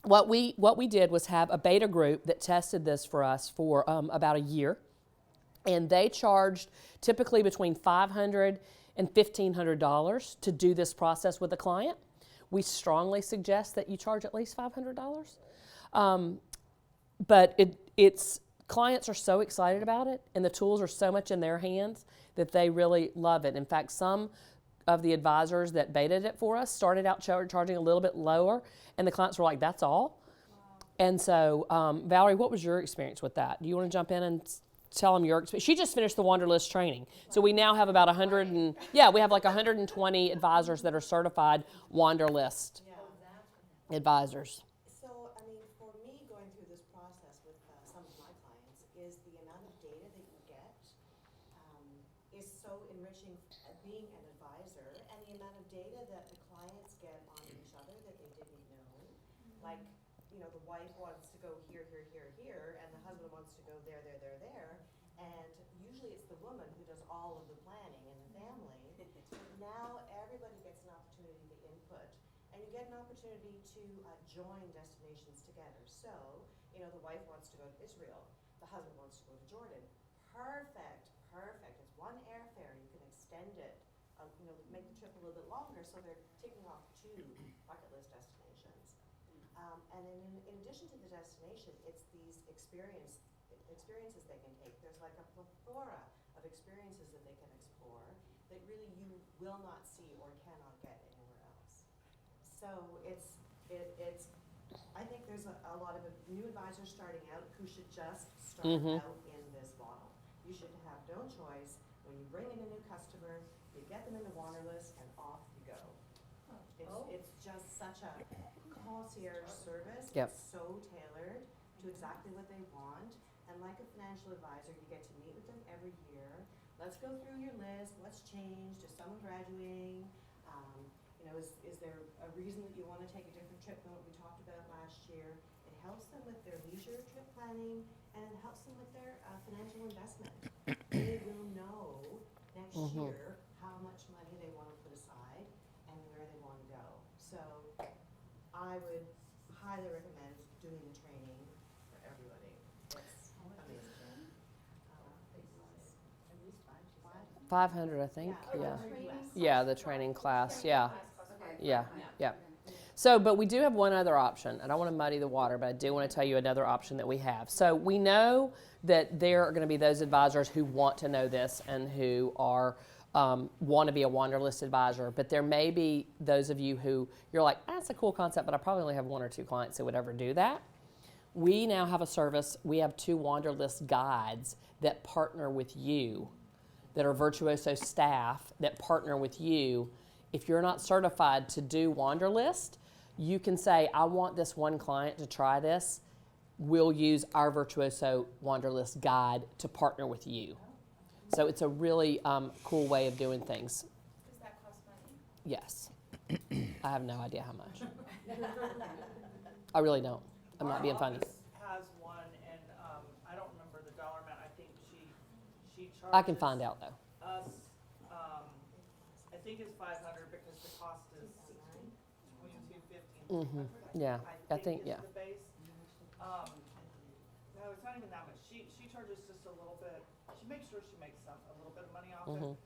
what we did was have a beta group that tested this for us for about a year, and they charged typically between $500 and $1,500 to do this process with a client. We strongly suggest that you charge at least $500. But it's clients are so excited about it, and the tools are so much in their hands that they really love it. In fact, some of the advisors that betaed it for us started out charging a little bit lower, and the clients were like, that's all? Wow. And so, Valerie, what was your experience with that? Do you want to jump in and tell them your experience? She just finished the Wanderlist training. So we now have about 120 advisors that are certified Wanderlist advisors. Being an advisor, and the amount of data that the clients get on each other that they didn't know. Like, the wife wants to go here, here, here, here, and the husband wants to go there, there, there, there. And usually it's the woman who does all of the planning in the family. Now everybody gets an opportunity to input, and you get an opportunity to join destinations together. So, you know, the wife wants to go to Israel, the husband wants to go to Jordan. Perfect. It's one airfare. You can extend it, you know, make the trip a little bit longer, so they're ticking off 2 bucket list destinations. And in addition to the destination, it's these experiences they can take. There's like a plethora of experiences that they can explore that really you will not see or cannot get anywhere else. So I think there's a lot of new advisors starting out who should just start out in this model. You should have no choice. When you bring in a new customer, you get them in the Wanderlist and off you go. It's just such a concierge service. Yep. It's so tailored to exactly what they want. And like a financial advisor, you get to meet with them every year. Let's go through your list. What's changed? Is someone graduating? You know, is there a reason that you want to take a different trip than what we talked about last year? It helps them with their leisure trip planning, and it helps them with their financial investment. They will know next year how much money they want to put aside and where they want to go. So I would highly recommend doing the training for everybody. It's amazing. At least 5, she said. 500, I think. Yeah. Yeah, the training class. Yeah. Yeah. So, but we do have one other option. I don't want to muddy the water, but I do want to tell you another option that we have. So we know that there are going to be those advisors who want to know this and who are want to be a Wanderlist advisor, but there may be those of you who you're like, that's a cool concept, but I probably only have 1 or 2 clients who would ever do that. We now have a service. We have 2 Wanderlist guides that partner with you, that are Virtuoso staff that partner with you. If you're not certified to do Wanderlist, you can say, I want this one client to try this. We'll use our Virtuoso Wanderlist guide to partner with you. So it's a really cool way of doing things. Does that cost money? Yes. I have no idea how much. I really don't. I'm not being funny. Our office has one, and I don't remember the dollar amount. I think she charges. I can find out though. Us, I think it's 500 because the cost is between $250 and $300. Yeah, I think, is yeah. the base. No, it's not even that much. She charges just a little bit. She makes sure she makes a little bit of money off it.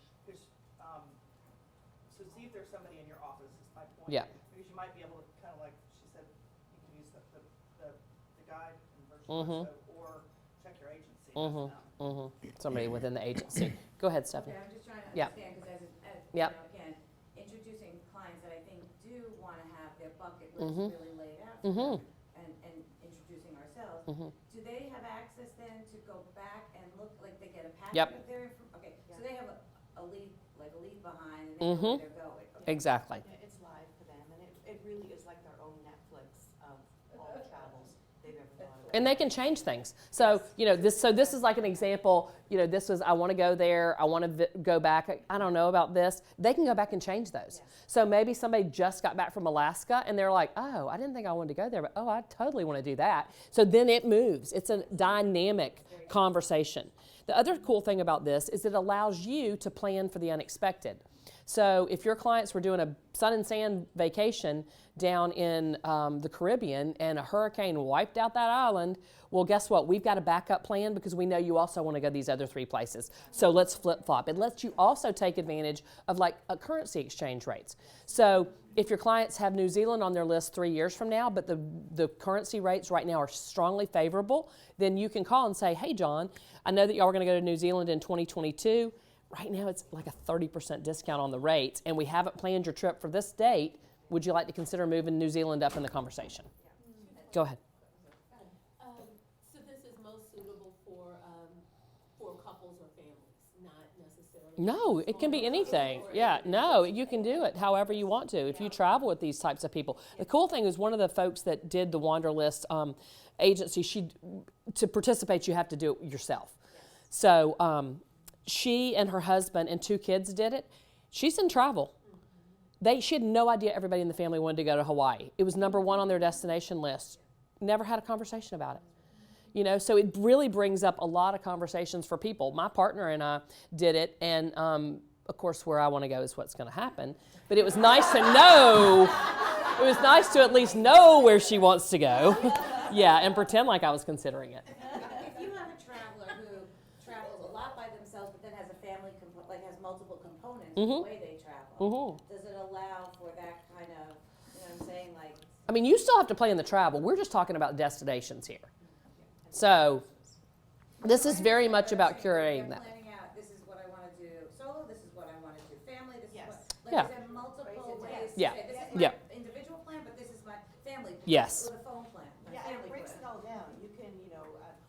So see if there's somebody in your office is my point. Yeah. Because you might be able to kind of like she said, you can use the guide in Virtuoso or check your agency. And ask them. Somebody within the agency. Go ahead, Stephanie. Okay, I'm just trying to Yeah. understand, because Yeah. you know, again, introducing clients that I think do want to have their bucket list really laid out for them, and introducing ourselves, do they have access then to go back and look, like they get a packet Yep. of their okay, so they have a lead, like a lead behind, and they know where they're going. Okay. Exactly. Yeah, it's live for them, and it really is like their own Netflix of all the travels they've ever thought of. And they can change things. So, you know, this is like an example, you know, this was, I want to go there, I want to go back, I don't know about this. They can go back and change those. So maybe somebody just got back from Alaska and they're like, oh, I didn't think I wanted to go there, but oh, I totally want to do that. So then it moves. It's a dynamic conversation. The other cool thing about this is it allows you to plan for the unexpected. So if your clients were doing a sun and sand vacation down in the Caribbean and a hurricane wiped out that island, well, guess what? We've got a backup plan because we know you also want to go these other 3 places. So let's flip-flop. It lets you also take advantage of like a currency exchange rates. So if your clients have New Zealand on their list 3 years from now, but the currency rates right now are strongly favorable, then you can call and say, hey, John, I know that y'all are going to go to New Zealand in 2022. Right now it's like a 30% discount on the rates, and we haven't planned your trip for this date. Would you like to consider moving New Zealand up in the conversation? Go ahead. So this is most suitable for couples or families, not necessarily. No, it can be anything. Or Yeah, no, you can do it however you want to if you travel with these types of people. The cool thing is one of the folks that did the Wanderlist agency, to participate, you have to do it yourself. So she and her husband and 2 kids did it. She's in travel. She had no idea everybody in the family wanted to go to Hawaii. It was number 1 on their destination list. Never had a conversation about it. You know, so it really brings up a lot of conversations for people. My partner and I did it, and of course, where I want to go is what's going to happen. But it was nice to know It was nice to at least know where she wants to go. Yeah, and pretend like I was considering it. If you have a traveler who travels a lot by themselves, but then has a family, like has multiple components to the way they travel, does it allow for that kind of, you know what I'm saying, like? I mean, you still have to play in the travel. We're just talking about destinations here. So this is very much about curating that. Planning out, this is what I want to do solo, this is what I want to do family, this is Yes. what, Yeah. like, is there multiple ways to Yeah. say, this is Yeah. my individual plan, but this is my family plan? Yes. With a phone plan, my Yeah, and family it breaks it plan. all down. You can,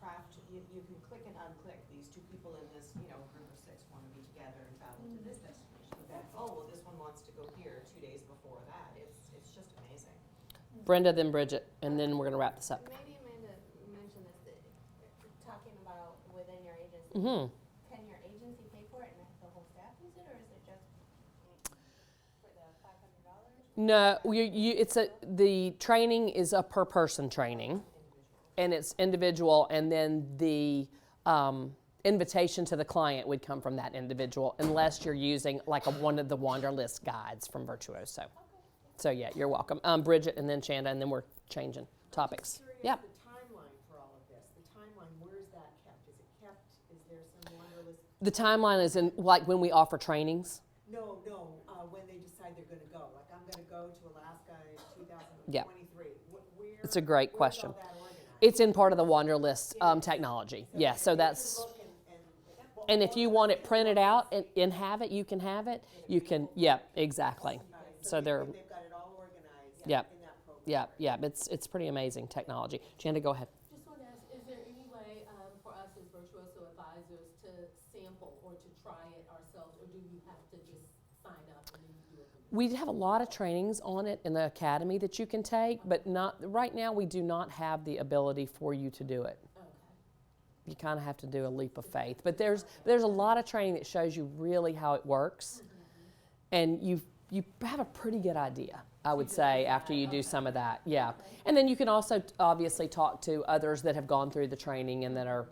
craft, you can click and unclick. These two people in this, group of 6 want to be together and travel to this destination. Okay. Oh, well, this one wants to go here 2 days before that. It's just amazing. Brenda, then Bridget, and then we're going to wrap this up. Maybe Amanda mentioned this, talking about within your agency. Mm-hmm. Can your agency pay for it and the whole staff use it, or is it just for the $500? No, the training is a per person training, and it's individual, and then the invitation to the client would come from that individual, unless you're using like one of the Wanderlist guides from Virtuoso. So yeah, you're welcome. Bridget, and then Chanda, and then we're changing topics. Yeah. The timeline for all of this, the timeline, where is that kept? Is it kept? Is there some Wanderlist? The timeline is in like when we offer trainings. No, when they decide they're going to go. Like, I'm going to go to Alaska in 2023. Yeah. Where, It's a great where's question. all that organized? It's in part of the Wanderlist technology. Yeah, so that's. Look And if you want it printed out and have it, you can have it. You can, yeah, exactly. So they're, they've got it all organized yeah, in that program. yeah. It's pretty amazing technology. Chanda, go ahead. Just want to ask, is there any way for us as Virtuoso advisors to sample or to try it ourselves, or do you have to just sign up and then you do it? We have a lot of trainings on it in the academy that you can take, but not right now. We do not have the ability for you to do it. Okay. You kind of have to do a leap of faith. But there's a lot of training that shows you really how it works, and you have a pretty good idea, I would say, after you do some of that. Yeah, and then you can also obviously talk to others that have gone through the training and that are.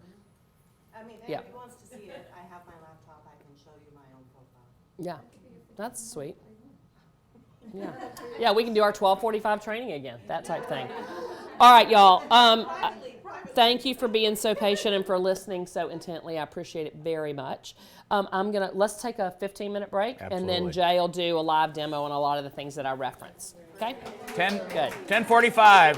I mean, if Yeah. anybody wants to see it, I have my laptop, I can show you my own profile. Yeah, that's sweet. Yeah, yeah, we can do our 12:45 training again, that type thing. All right, y'all. Thank you for being so patient and for listening so intently. I appreciate it very much. Let's take a 15-minute break, and then Absolutely. Jay will do a live demo on a lot of the things that I reference. Okay? 10, Good. 10:45.